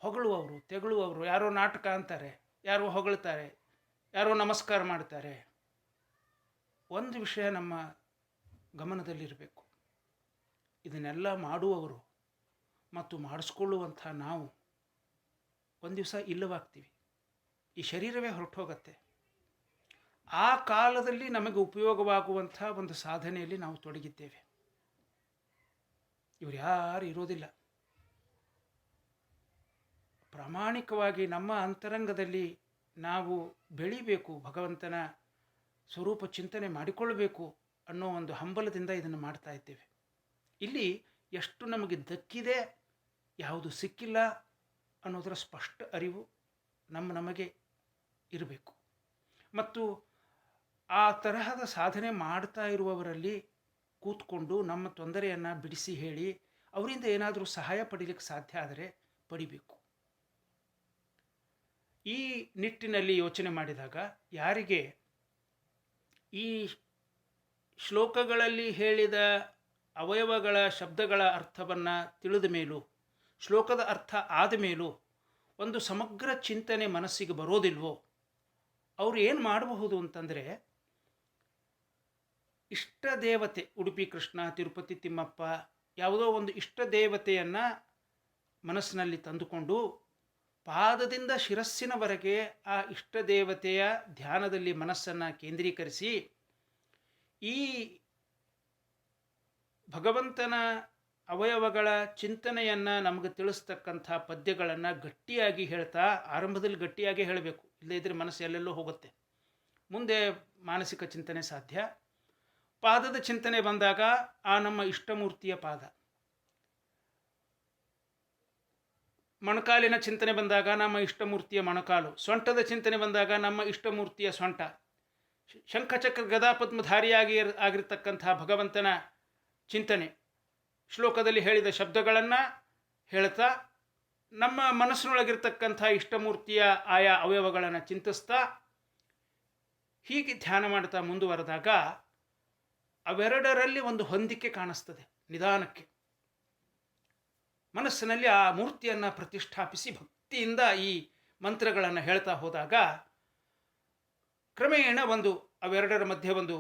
ಹೊಗಳುವವರು ತೆಗಳುವವರು, ಯಾರೋ ನಾಟಕ ಅಂತಾರೆ, ಯಾರೋ ಹೊಗಳ್ತಾರೆ, ಯಾರೋ ನಮಸ್ಕಾರ ಮಾಡ್ತಾರೆ. ಒಂದು ವಿಷಯ ನಮ್ಮ ಗಮನದಲ್ಲಿರಬೇಕು, ಇದನ್ನೆಲ್ಲ ಮಾಡುವವರು ಮತ್ತು ಮಾಡಿಸ್ಕೊಳ್ಳುವಂಥ ನಾವು ಒಂದು ದಿವಸ ಇಲ್ಲವಾಗ್ತೀವಿ. ಈ ಶರೀರವೇ ಹೊರಟು ಹೋಗುತ್ತೆ. ಆ ಕಾಲದಲ್ಲಿ ನಮಗೆ ಉಪಯೋಗವಾಗುವಂಥ ಒಂದು ಸಾಧನೆಯಲ್ಲಿ ನಾವು ತೊಡಗಿದ್ದೇವೆ. ಇವರು ಯಾರು ಇರೋದಿಲ್ಲ. ಪ್ರಾಮಾಣಿಕವಾಗಿ ನಮ್ಮ ಅಂತರಂಗದಲ್ಲಿ ನಾವು ಬೆಳಿಬೇಕು, ಭಗವಂತನ ಸ್ವರೂಪ ಚಿಂತನೆ ಮಾಡಿಕೊಳ್ಳಬೇಕು ಅನ್ನೋ ಒಂದು ಹಂಬಲದಿಂದ ಇದನ್ನು ಮಾಡ್ತಾ ಇದ್ದೇವೆ. ಇಲ್ಲಿ ಎಷ್ಟು ನಮಗೆ ದಕ್ಕಿದೆ, ಯಾವುದು ಸಿಕ್ಕಿಲ್ಲ ಅನ್ನೋದರ ಸ್ಪಷ್ಟ ಅರಿವು ನಮಗೆ ಇರಬೇಕು. ಮತ್ತು ಆ ತರಹದ ಸಾಧನೆ ಮಾಡ್ತಾ ಇರುವವರಲ್ಲಿ ಕೂತ್ಕೊಂಡು ನಮ್ಮ ತೊಂದರೆಯನ್ನು ಬಿಡಿಸಿ ಹೇಳಿ ಅವರಿಂದ ಏನಾದರೂ ಸಹಾಯ ಪಡೀಲಿಕ್ಕೆ ಸಾಧ್ಯ ಆದರೆ ಪಡಿಬೇಕು. ಈ ನಿಟ್ಟಿನಲ್ಲಿ ಯೋಚನೆ ಮಾಡಿದಾಗ ಯಾರಿಗೆ ಈ ಶ್ಲೋಕಗಳಲ್ಲಿ ಹೇಳಿದ ಅವಯವಗಳ ಶಬ್ದಗಳ ಅರ್ಥವನ್ನು ತಿಳಿದ ಮೇಲೂ, ಶ್ಲೋಕದ ಅರ್ಥ ಆದ ಮೇಲೂ ಒಂದು ಸಮಗ್ರ ಚಿಂತನೆ ಮನಸ್ಸಿಗೆ ಬರೋದಿಲ್ವೋ, ಅವರು ಏನು ಮಾಡಬಹುದು ಅಂತಂದರೆ, ಇಷ್ಟ ದೇವತೆ, ಉಡುಪಿ ಕೃಷ್ಣ, ತಿರುಪತಿ ತಿಮ್ಮಪ್ಪ, ಯಾವುದೋ ಒಂದು ಇಷ್ಟ ದೇವತೆಯನ್ನು ಮನಸ್ಸಿನಲ್ಲಿ ತಂದುಕೊಂಡು ಪಾದದಿಂದ ಶಿರಸ್ಸಿನವರೆಗೆ ಆ ಇಷ್ಟ ದೇವತೆಯ ಧ್ಯಾನದಲ್ಲಿ ಮನಸ್ಸನ್ನು ಕೇಂದ್ರೀಕರಿಸಿ ಈ ಭಗವಂತನ ಅವಯವಗಳ ಚಿಂತನೆಯನ್ನು ನಮಗೆ ತಿಳಿಸ್ತಕ್ಕಂಥ ಪದ್ಯಗಳನ್ನು ಗಟ್ಟಿಯಾಗಿ ಹೇಳ್ತಾ, ಆರಂಭದಲ್ಲಿ ಗಟ್ಟಿಯಾಗಿ ಹೇಳಬೇಕು, ಇಲ್ಲದೇ ಇದ್ದರೆ ಮನಸ್ಸು ಎಲ್ಲೆಲ್ಲೋ ಹೋಗುತ್ತೆ. ಮುಂದೆ ಮಾನಸಿಕ ಚಿಂತನೆ ಸಾಧ್ಯ. ಪಾದದ ಚಿಂತನೆ ಬಂದಾಗ ಆ ನಮ್ಮ ಇಷ್ಟಮೂರ್ತಿಯ ಪಾದ, ಮೊಣಕಾಲಿನ ಚಿಂತನೆ ಬಂದಾಗ ನಮ್ಮ ಇಷ್ಟಮೂರ್ತಿಯ ಮೊಣಕಾಲು, ಸೊಂಟದ ಚಿಂತನೆ ಬಂದಾಗ ನಮ್ಮ ಇಷ್ಟಮೂರ್ತಿಯ ಸೊಂಟ, ಶಂಖಚಕ್ರ ಗದಾಪದ್ಮಧಾರಿಯಾಗಿ ಆಗಿರ್ತಕ್ಕಂಥ ಭಗವಂತನ ಚಿಂತನೆ, ಶ್ಲೋಕದಲ್ಲಿ ಹೇಳಿದ ಶಬ್ದಗಳನ್ನು ಹೇಳ್ತಾ ನಮ್ಮ ಮನಸ್ಸಿನೊಳಗಿರ್ತಕ್ಕಂಥ ಇಷ್ಟಮೂರ್ತಿಯ ಆಯಾ ಅವಯವಗಳನ್ನು ಚಿಂತಿಸ್ತಾ ಹೀಗೆ ಧ್ಯಾನ ಮಾಡ್ತಾ ಮುಂದುವರೆದಾಗ ಅವೆರಡರಲ್ಲಿ ಒಂದು ಹೊಂದಿಕೆ ಕಾಣಿಸ್ತದೆ. ನಿಧಾನಕ್ಕೆ ಮನಸ್ಸಿನಲ್ಲಿ ಆ ಮೂರ್ತಿಯನ್ನು ಪ್ರತಿಷ್ಠಾಪಿಸಿ ಭಕ್ತಿಯಿಂದ ಈ ಮಂತ್ರಗಳನ್ನು ಹೇಳ್ತಾ ಹೋದಾಗ ಕ್ರಮೇಣ ಒಂದು ಅವೆರಡರ ಮಧ್ಯೆ ಒಂದು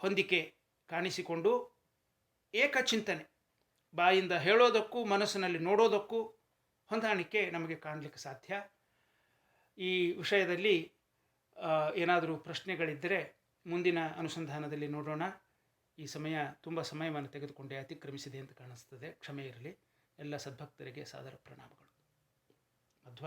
ಹೊಂದಿಕೆ ಕಾಣಿಸಿಕೊಂಡು ಏಕಚಿಂತನೆ, ಬಾಯಿಂದ ಹೇಳೋದಕ್ಕೂ ಮನಸ್ಸಿನಲ್ಲಿ ನೋಡೋದಕ್ಕೂ ಹೊಂದಾಣಿಕೆ ನಮಗೆ ಕಾಣಲಿಕ್ಕೆ ಸಾಧ್ಯ. ಈ ವಿಷಯದಲ್ಲಿ ಏನಾದರೂ ಪ್ರಶ್ನೆಗಳಿದ್ದರೆ ಮುಂದಿನ ಅನುಸಂಧಾನದಲ್ಲಿ ನೋಡೋಣ. ಈ ಸಮಯ ತುಂಬ ಸಮಯವನ್ನು ತೆಗೆದುಕೊಂಡೆ ಅತಿಕ್ರಮಿಸಿದೆ ಅಂತ ಕಾಣಿಸ್ತದೆ, ಕ್ಷಮೆ ಇರಲಿ. ಎಲ್ಲ ಸದ್ಭಕ್ತರಿಗೆ ಸಾದರ ಪ್ರಣಾಮಗಳು. ಮಧ್ವ